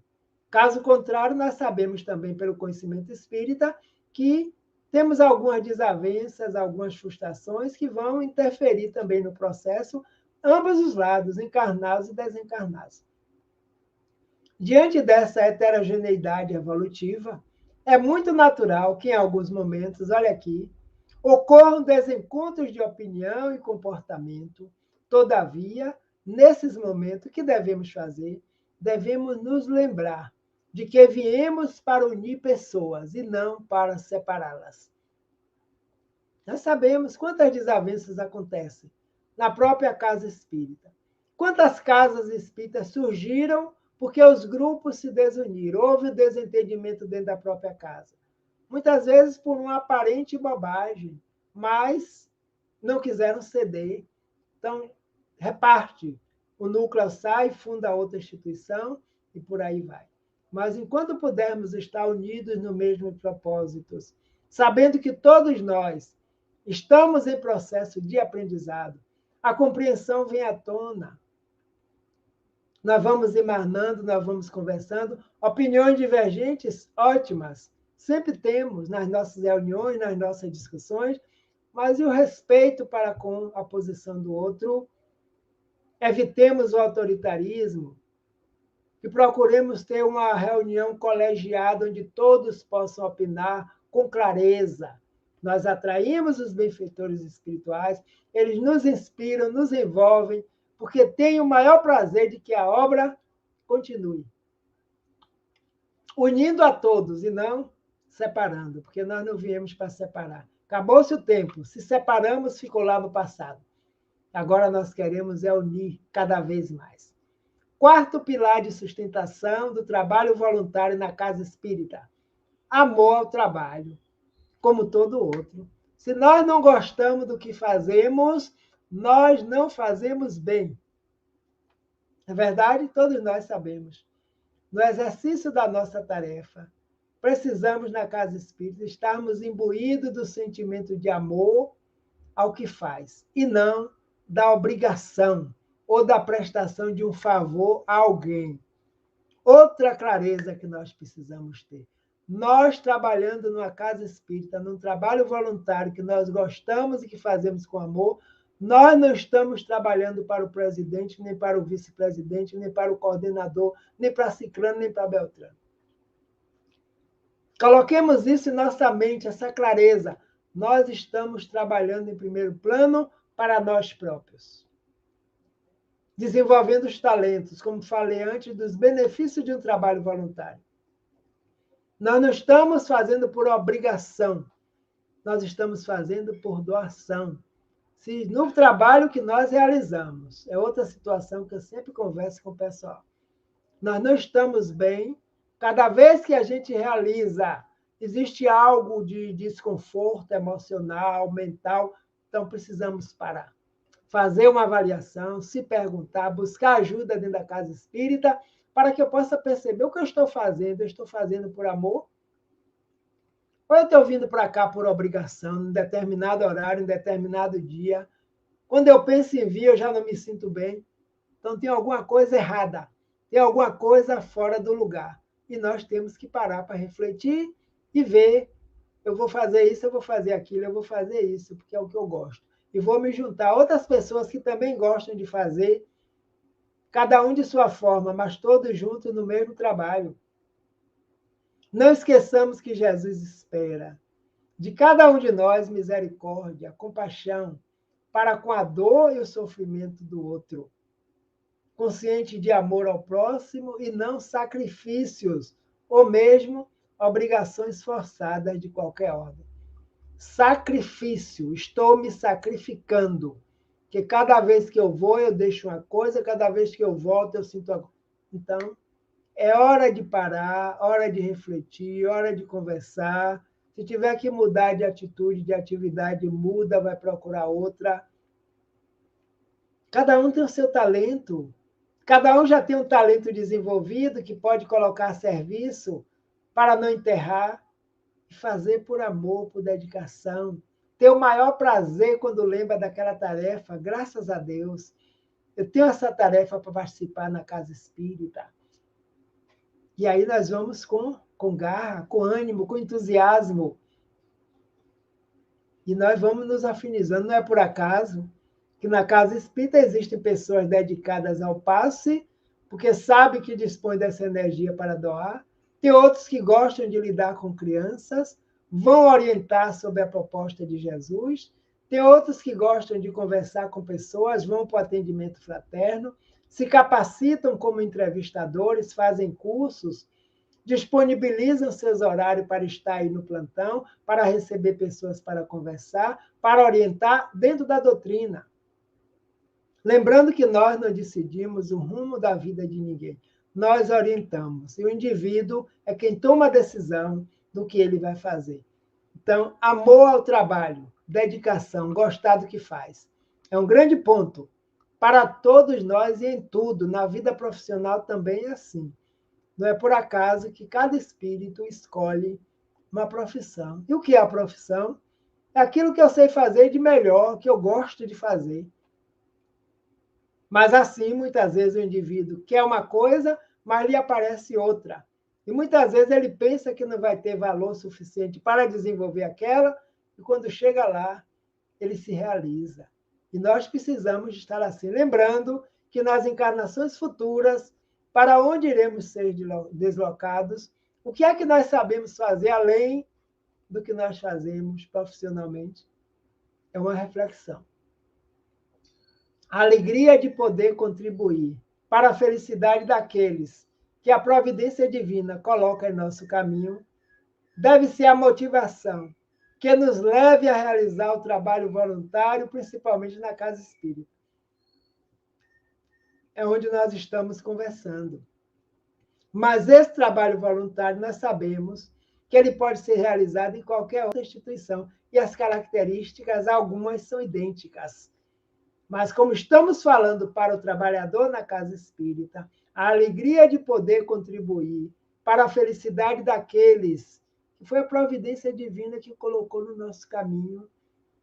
Caso contrário, nós sabemos também, pelo conhecimento espírita, que temos algumas desavenças, algumas frustrações que vão interferir também no processo, ambos os lados, encarnados e desencarnados. Diante dessa heterogeneidade evolutiva, é muito natural que, em alguns momentos, olha aqui, ocorram desencontros de opinião e comportamento. Todavia, nesses momentos, o que devemos fazer? Devemos nos lembrar de que viemos para unir pessoas e não para separá-las. Nós sabemos quantas desavenças acontecem na própria casa espírita. Quantas casas espíritas surgiram porque os grupos se desuniram, houve um desentendimento dentro da própria casa. Muitas vezes por uma aparente bobagem, mas não quiseram ceder. Então, reparte. O núcleo sai, funda outra instituição e por aí vai. Mas enquanto pudermos estar unidos no mesmo propósito, sabendo que todos nós estamos em processo de aprendizado, a compreensão vem à tona. Nós vamos emanando, nós vamos conversando. Opiniões divergentes, ótimas. Sempre temos nas nossas reuniões, nas nossas discussões, mas e o respeito para com a posição do outro? Evitemos o autoritarismo e procuremos ter uma reunião colegiada onde todos possam opinar com clareza. Nós atraímos os benfeitores espirituais, eles nos inspiram, nos envolvem, porque têm o maior prazer de que a obra continue. Unindo a todos e não separando, porque nós não viemos para separar. Acabou-se o tempo, se separamos, ficou lá no passado. Agora nós queremos unir cada vez mais. Quarto pilar de sustentação do trabalho voluntário na casa espírita: amor ao trabalho, como todo outro. Se nós não gostamos do que fazemos, nós não fazemos bem. É verdade? Todos nós sabemos. No exercício da nossa tarefa, precisamos, na casa espírita, estarmos imbuídos do sentimento de amor ao que faz, e não da obrigação ou da prestação de um favor a alguém. Outra clareza que nós precisamos ter. Nós, trabalhando numa casa espírita, num trabalho voluntário que nós gostamos e que fazemos com amor, nós não estamos trabalhando para o presidente, nem para o vice-presidente, nem para o coordenador, nem para Ciclano, nem para Beltrano. Coloquemos isso em nossa mente, essa clareza. Nós estamos trabalhando em primeiro plano para nós próprios. Desenvolvendo os talentos, como falei antes, dos benefícios de um trabalho voluntário. Nós não estamos fazendo por obrigação, nós estamos fazendo por doação. Se no trabalho que nós realizamos, é outra situação que eu sempre converso com o pessoal. Nós não estamos bem, cada vez que a gente realiza, existe algo de desconforto emocional, mental, então precisamos parar. Fazer uma avaliação, se perguntar, buscar ajuda dentro da casa espírita, para que eu possa perceber o que eu estou fazendo por amor? Ou eu estou vindo para cá por obrigação, em determinado horário, em determinado dia? Quando eu penso em vir, eu já não me sinto bem. Então tem alguma coisa errada, tem alguma coisa fora do lugar. E nós temos que parar para refletir e ver, eu vou fazer isso, eu vou fazer aquilo, eu vou fazer isso, porque é o que eu gosto. E vou me juntar a outras pessoas que também gostam de fazer, cada um de sua forma, mas todos juntos no mesmo trabalho. Não esqueçamos que Jesus espera de cada um de nós misericórdia, compaixão, para com a dor e o sofrimento do outro. Consciente de amor ao próximo e não sacrifícios, ou mesmo obrigações forçadas de qualquer ordem. Sacrifício, estou me sacrificando, que cada vez que eu vou eu deixo uma coisa, cada vez que eu volto eu sinto a... Então, é hora de parar, hora de refletir, hora de conversar. Se tiver que mudar de atitude, de atividade, muda, vai procurar outra. Cada um tem o seu talento. Cada um já tem um talento desenvolvido que pode colocar a serviço para não enterrar e fazer por amor, por dedicação. Ter o maior prazer quando lembra daquela tarefa, graças a Deus. Eu tenho essa tarefa para participar na Casa Espírita. E aí nós vamos com garra, com ânimo, com entusiasmo. E nós vamos nos afinizando. Não é por acaso que na Casa Espírita existem pessoas dedicadas ao passe, porque sabem que dispõem dessa energia para doar. Tem outros que gostam de lidar com crianças, vão orientar sobre a proposta de Jesus. Tem outros que gostam de conversar com pessoas, vão para o atendimento fraterno, se capacitam como entrevistadores, fazem cursos, disponibilizam seus horários para estar aí no plantão, para receber pessoas para conversar, para orientar dentro da doutrina. Lembrando que nós não decidimos o rumo da vida de ninguém, nós orientamos. E o indivíduo é quem toma a decisão do que ele vai fazer. Então, amor ao trabalho, dedicação, gostar do que faz. É um grande ponto para todos nós e em tudo. Na vida profissional também é assim. Não é por acaso que cada espírito escolhe uma profissão. E o que é a profissão? É aquilo que eu sei fazer de melhor, que eu gosto de fazer. Mas assim, muitas vezes o indivíduo quer uma coisa, mas lhe aparece outra. E muitas vezes ele pensa que não vai ter valor suficiente para desenvolver aquela, e quando chega lá, ele se realiza. E nós precisamos estar assim. Lembrando que nas encarnações futuras, para onde iremos ser deslocados, o que é que nós sabemos fazer além do que nós fazemos profissionalmente? É uma reflexão. A alegria de poder contribuir para a felicidade daqueles que a providência divina coloca em nosso caminho deve ser a motivação que nos leve a realizar o trabalho voluntário, principalmente na Casa Espírita. É onde nós estamos conversando. Mas esse trabalho voluntário, nós sabemos que ele pode ser realizado em qualquer outra instituição, e as características, algumas são idênticas. Mas como estamos falando para o trabalhador na Casa Espírita, a alegria de poder contribuir para a felicidade daqueles que foi a providência divina que colocou no nosso caminho.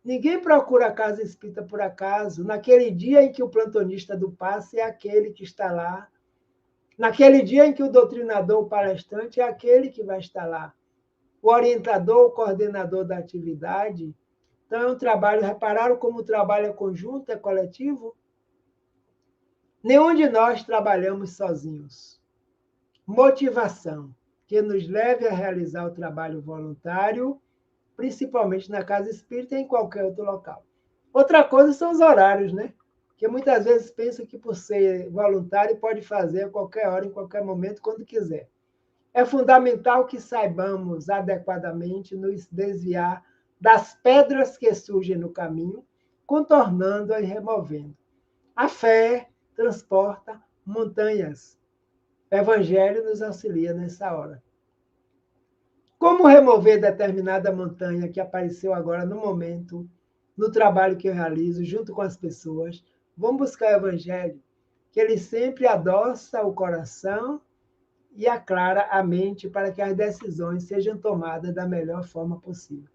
Ninguém procura a Casa Espírita por acaso. Naquele dia em que o plantonista do passe é aquele que está lá. Naquele dia em que o doutrinador, o palestrante, é aquele que vai estar lá. O orientador, o coordenador da atividade. Então, é um trabalho. Repararam como o trabalho é conjunto, é coletivo? Nenhum de nós trabalhamos sozinhos. Motivação que nos leve a realizar o trabalho voluntário, principalmente na Casa Espírita e em qualquer outro local. Outra coisa são os horários, né? Que muitas vezes pensa que por ser voluntário pode fazer a qualquer hora, em qualquer momento, quando quiser. É fundamental que saibamos adequadamente nos desviar das pedras que surgem no caminho, contornando-as e removendo. A fé transporta montanhas. O Evangelho nos auxilia nessa hora. Como remover determinada montanha que apareceu agora no momento, no trabalho que eu realizo junto com as pessoas? Vamos buscar o Evangelho, que ele sempre adoça o coração e aclara a mente para que as decisões sejam tomadas da melhor forma possível.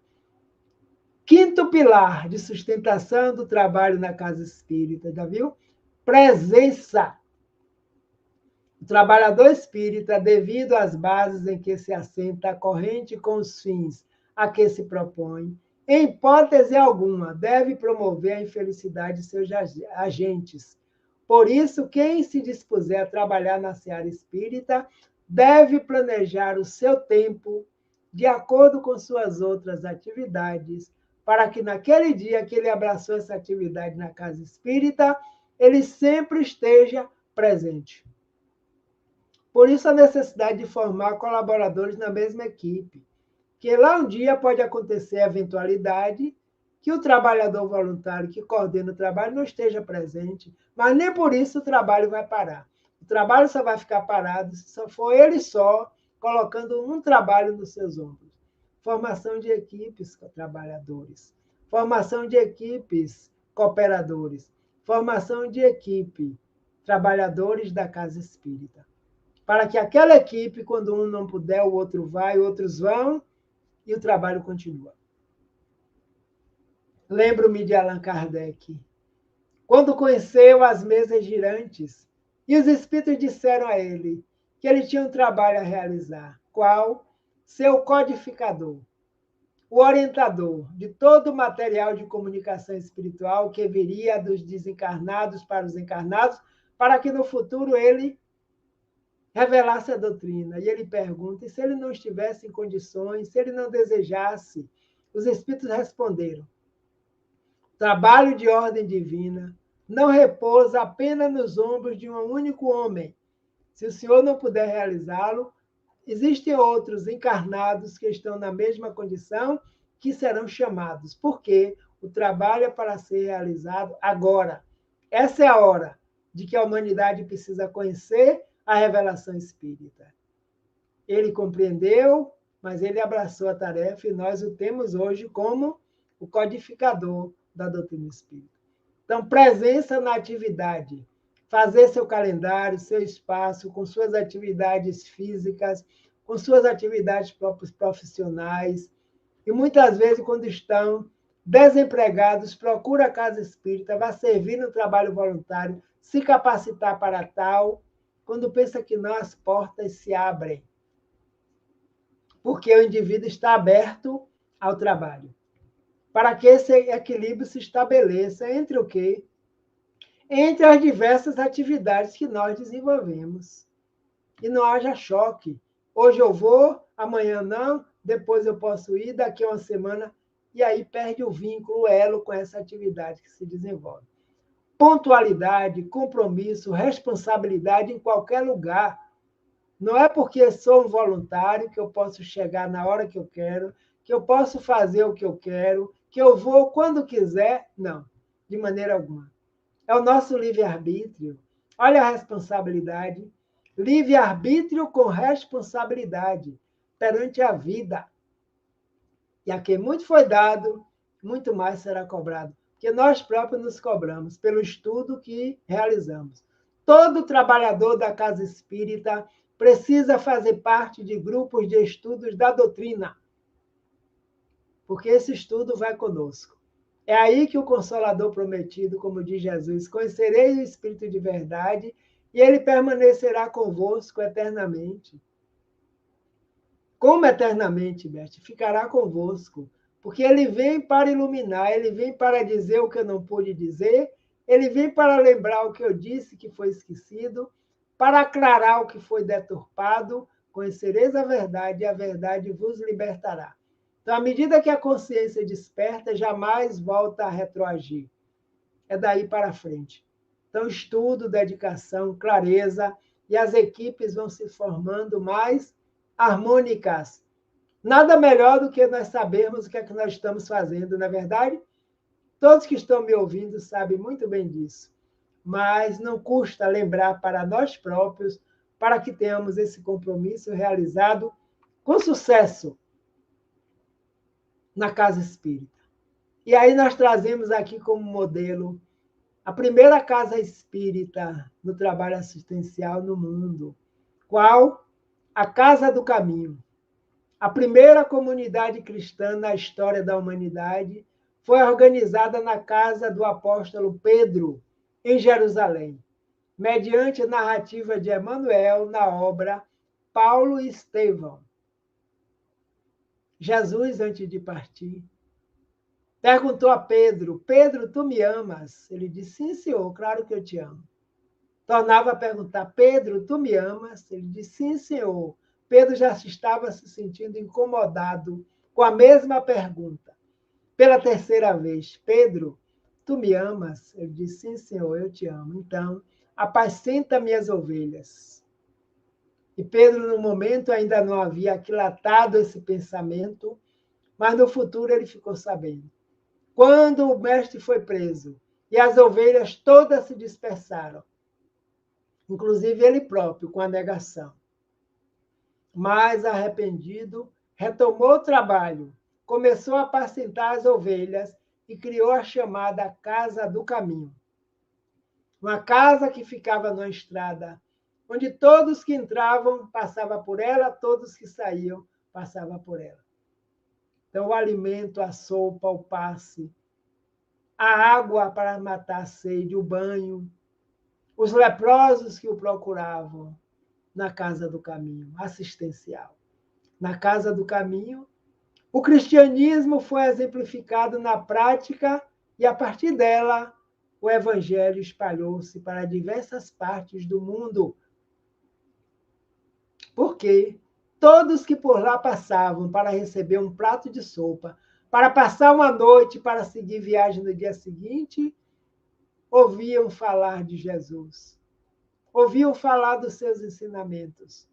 Quinto pilar de sustentação do trabalho na Casa Espírita, já viu? Presença. O trabalhador espírita, devido às bases em que se assenta a corrente com os fins a que se propõe, em hipótese alguma, deve promover a infelicidade de seus agentes. Por isso, quem se dispuser a trabalhar na seara espírita deve planejar o seu tempo de acordo com suas outras atividades, para que naquele dia que ele abraçou essa atividade na casa espírita, ele sempre esteja presente. Por isso a necessidade de formar colaboradores na mesma equipe, que lá um dia pode acontecer a eventualidade que o trabalhador voluntário que coordena o trabalho não esteja presente, mas nem por isso o trabalho vai parar. O trabalho só vai ficar parado se só for ele só colocando um trabalho nos seus ombros. Formação de equipes trabalhadores, formação de equipes cooperadores, formação de equipe trabalhadores da casa espírita. Para que aquela equipe, quando um não puder, o outro vai, outros vão, e o trabalho continua. Lembro-me de Allan Kardec, quando conheceu as mesas girantes, e os espíritos disseram a ele que ele tinha um trabalho a realizar, qual? Ser o codificador, o orientador de todo o material de comunicação espiritual que viria dos desencarnados para os encarnados, para que no futuro ele revelasse a doutrina. E ele pergunta, e se ele não estivesse em condições, se ele não desejasse? Os espíritos responderam, trabalho de ordem divina não repousa apenas nos ombros de um único homem. Se o senhor não puder realizá-lo, existem outros encarnados que estão na mesma condição que serão chamados, porque o trabalho é para ser realizado agora. Essa é a hora de que a humanidade precisa conhecer a revelação espírita. Ele compreendeu, mas ele abraçou a tarefa e nós o temos hoje como o codificador da doutrina espírita. Então, presença na atividade, fazer seu calendário, seu espaço, com suas atividades físicas, com suas atividades profissionais, e muitas vezes, quando estão desempregados, procura a casa espírita, vai servir no trabalho voluntário, se capacitar para tal, quando pensa que não, as portas se abrem, porque o indivíduo está aberto ao trabalho. Para que esse equilíbrio se estabeleça entre o quê? Entre as diversas atividades que nós desenvolvemos. E não haja choque. Hoje eu vou, amanhã não, depois eu posso ir, daqui a uma semana, e aí perde o vínculo, o elo com essa atividade que se desenvolve. Pontualidade, compromisso, responsabilidade em qualquer lugar. Não é porque sou um voluntário que eu posso chegar na hora que eu quero, que eu posso fazer o que eu quero, que eu vou quando quiser. Não, de maneira alguma. É o nosso livre-arbítrio. Olha a responsabilidade. Livre-arbítrio com responsabilidade perante a vida. E a quem muito foi dado, muito mais será cobrado. Porque nós próprios nos cobramos pelo estudo que realizamos. Todo trabalhador da casa espírita precisa fazer parte de grupos de estudos da doutrina, porque esse estudo vai conosco. É aí que o Consolador prometido, como diz Jesus, conhecereis o Espírito de verdade e ele permanecerá convosco eternamente. Como eternamente, Beth? Ficará convosco, porque ele vem para iluminar, ele vem para dizer o que eu não pude dizer, ele vem para lembrar o que eu disse que foi esquecido, para aclarar o que foi deturpado, conhecereis a verdade e a verdade vos libertará. Então, à medida que a consciência desperta, jamais volta a retroagir. É daí para frente. Então, estudo, dedicação, clareza, e as equipes vão se formando mais harmônicas. Nada melhor do que nós sabermos o que é que nós estamos fazendo, não é verdade? Todos que estão me ouvindo sabem muito bem disso. Mas não custa lembrar para nós próprios, para que tenhamos esse compromisso realizado com sucesso na casa espírita. E aí nós trazemos aqui como modelo a primeira casa espírita no trabalho assistencial no mundo. Qual? A Casa do Caminho. A primeira comunidade cristã na história da humanidade foi organizada na casa do apóstolo Pedro, em Jerusalém, mediante a narrativa de Emmanuel na obra Paulo e Estevão. Jesus, antes de partir, perguntou a Pedro, Pedro, tu me amas? Ele disse, sim, senhor, claro que eu te amo. tornava a perguntar: Pedro, tu me amas? Ele disse: sim, senhor. Pedro já estava se sentindo incomodado com a mesma pergunta. Pela terceira vez: Pedro, tu me amas? Ele disse: sim, senhor, eu te amo. Então, apacenta minhas ovelhas. E Pedro, no momento, ainda não havia aquilatado esse pensamento, mas no futuro ele ficou sabendo. Quando o mestre foi preso e as ovelhas todas se dispersaram, inclusive ele próprio, com a negação. Mas, arrependido, retomou o trabalho, começou a apacentar as ovelhas e criou a chamada Casa do Caminho. Uma casa que ficava numa estrada, onde todos que entravam passavam por ela, todos que saíam passavam por ela. Então, o alimento, a sopa, o passe, a água para matar a sede, o banho, os leprosos que o procuravam na Casa do Caminho, assistencial. Na Casa do Caminho, o cristianismo foi exemplificado na prática e, a partir dela, o evangelho espalhou-se para diversas partes do mundo. Porque todos que por lá passavam para receber um prato de sopa, para passar uma noite, para seguir viagem no dia seguinte, ouviam falar de Jesus, ouviam falar dos seus ensinamentos,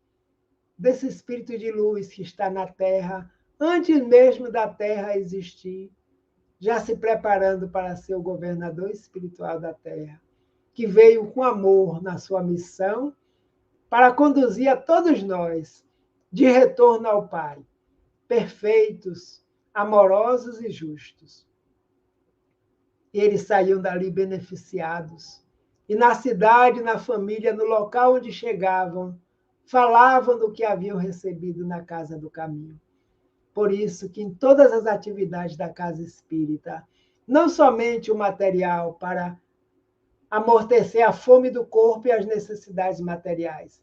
desse espírito de luz que está na terra, antes mesmo da terra existir, já se preparando para ser o governador espiritual da terra, que veio com amor na sua missão para conduzir a todos nós de retorno ao Pai, perfeitos, amorosos e justos. E eles saíam dali beneficiados. E na cidade, na família, no local onde chegavam, falavam do que haviam recebido na Casa do Caminho. Por isso que em todas as atividades da Casa Espírita, não somente o material para amortecer a fome do corpo e as necessidades materiais,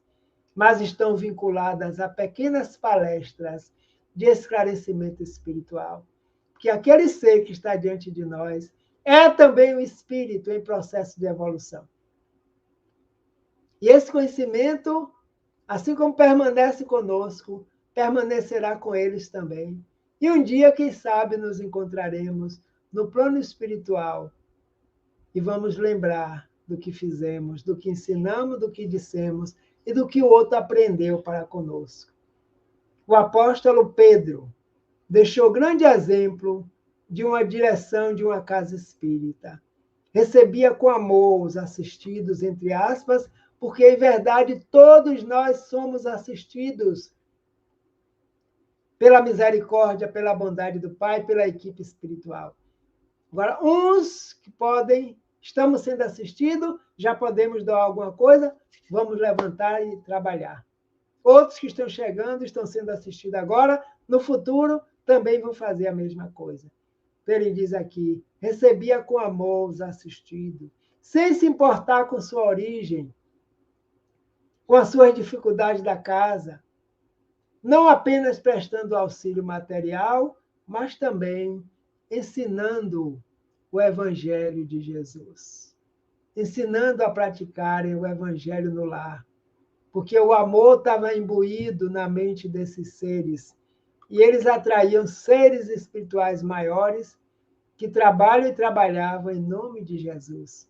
mas estão vinculadas a pequenas palestras de esclarecimento espiritual. Porque aquele ser que está diante de nós é também um espírito em processo de evolução. E esse conhecimento, assim como permanece conosco, permanecerá com eles também. E um dia, quem sabe, nos encontraremos no plano espiritual e vamos lembrar do que fizemos, do que ensinamos, do que dissemos e do que o outro aprendeu para conosco. O apóstolo Pedro deixou grande exemplo de uma direção de uma casa espírita. Recebia com amor os assistidos, entre aspas, porque, em verdade, todos nós somos assistidos pela misericórdia, pela bondade do Pai, pela equipe espiritual. Agora, uns que podem, estamos sendo assistidos, já podemos dar alguma coisa, vamos levantar e trabalhar. Outros que estão chegando, estão sendo assistidos agora, no futuro também vão fazer a mesma coisa. Então, ele diz aqui: recebia com amor os assistidos, sem se importar com sua origem, com as suas dificuldades da casa, não apenas prestando auxílio material, mas também ensinando o Evangelho de Jesus, ensinando a praticarem o Evangelho no lar, porque o amor estava imbuído na mente desses seres, e eles atraíam seres espirituais maiores que trabalham e trabalhavam em nome de Jesus.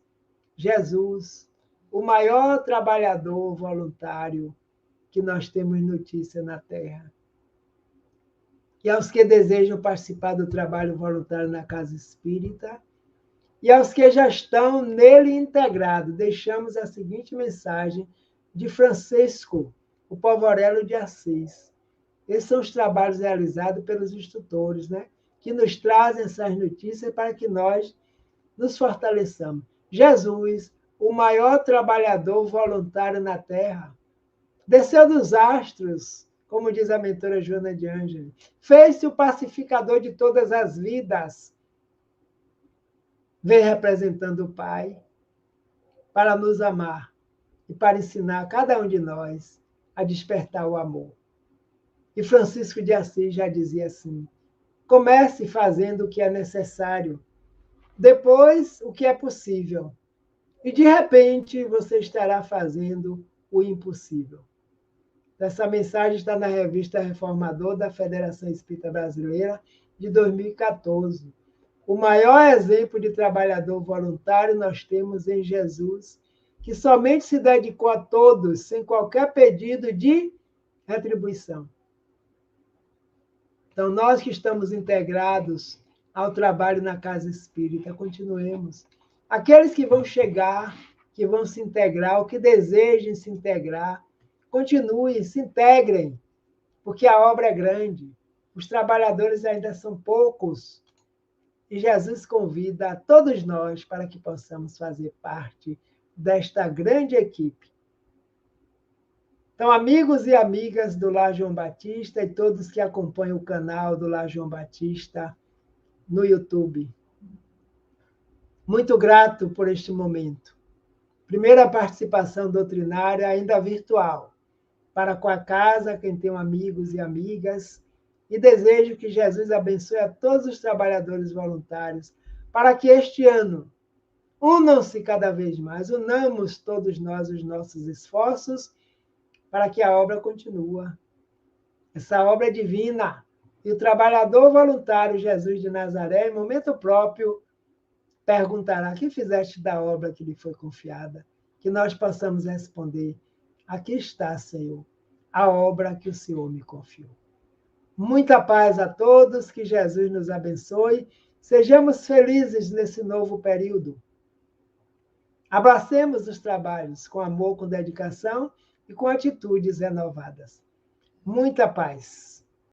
Jesus, o maior trabalhador voluntário que nós temos notícia na Terra. E aos que desejam participar do trabalho voluntário na Casa Espírita, e aos que já estão nele integrados, deixamos a seguinte mensagem de Francisco, o Povorello de Assis. Esses são os trabalhos realizados pelos instrutores, né? Que nos trazem essas notícias para que nós nos fortaleçamos. Jesus, o maior trabalhador voluntário na Terra, desceu dos astros, como diz a mentora Joana de Ângeles, fez-se o pacificador de todas as vidas, vem representando o Pai para nos amar e para ensinar a cada um de nós a despertar o amor. E Francisco de Assis já dizia assim: comece fazendo o que é necessário, depois o que é possível. E, de repente, você estará fazendo o impossível. Essa mensagem está na revista Reformador da Federação Espírita Brasileira, de 2014. O maior exemplo de trabalhador voluntário nós temos em Jesus, que somente se dedicou a todos, sem qualquer pedido de retribuição. Então, nós que estamos integrados ao trabalho na Casa Espírita, continuemos. Aqueles que vão chegar, que vão se integrar, ou que desejem se integrar, continuem, se integrem, porque a obra é grande. Os trabalhadores ainda são poucos. E Jesus convida a todos nós para que possamos fazer parte desta grande equipe. Então, amigos e amigas do Lar João Batista e todos que acompanham o canal do Lar João Batista no YouTube, muito grato por este momento. Primeira participação doutrinária, ainda virtual, para com a casa, quem tem amigos e amigas, e desejo que Jesus abençoe a todos os trabalhadores voluntários, para que este ano unam-se cada vez mais, unamos todos nós os nossos esforços para que a obra continue. Essa obra é divina. E o trabalhador voluntário Jesus de Nazaré, em momento próprio, perguntará: que fizeste da obra que lhe foi confiada? Que nós possamos responder: aqui está, Senhor, a obra que o Senhor me confiou. Muita paz a todos, que Jesus nos abençoe. Sejamos felizes nesse novo período. Abracemos os trabalhos com amor, com dedicação e com atitudes renovadas. Muita paz.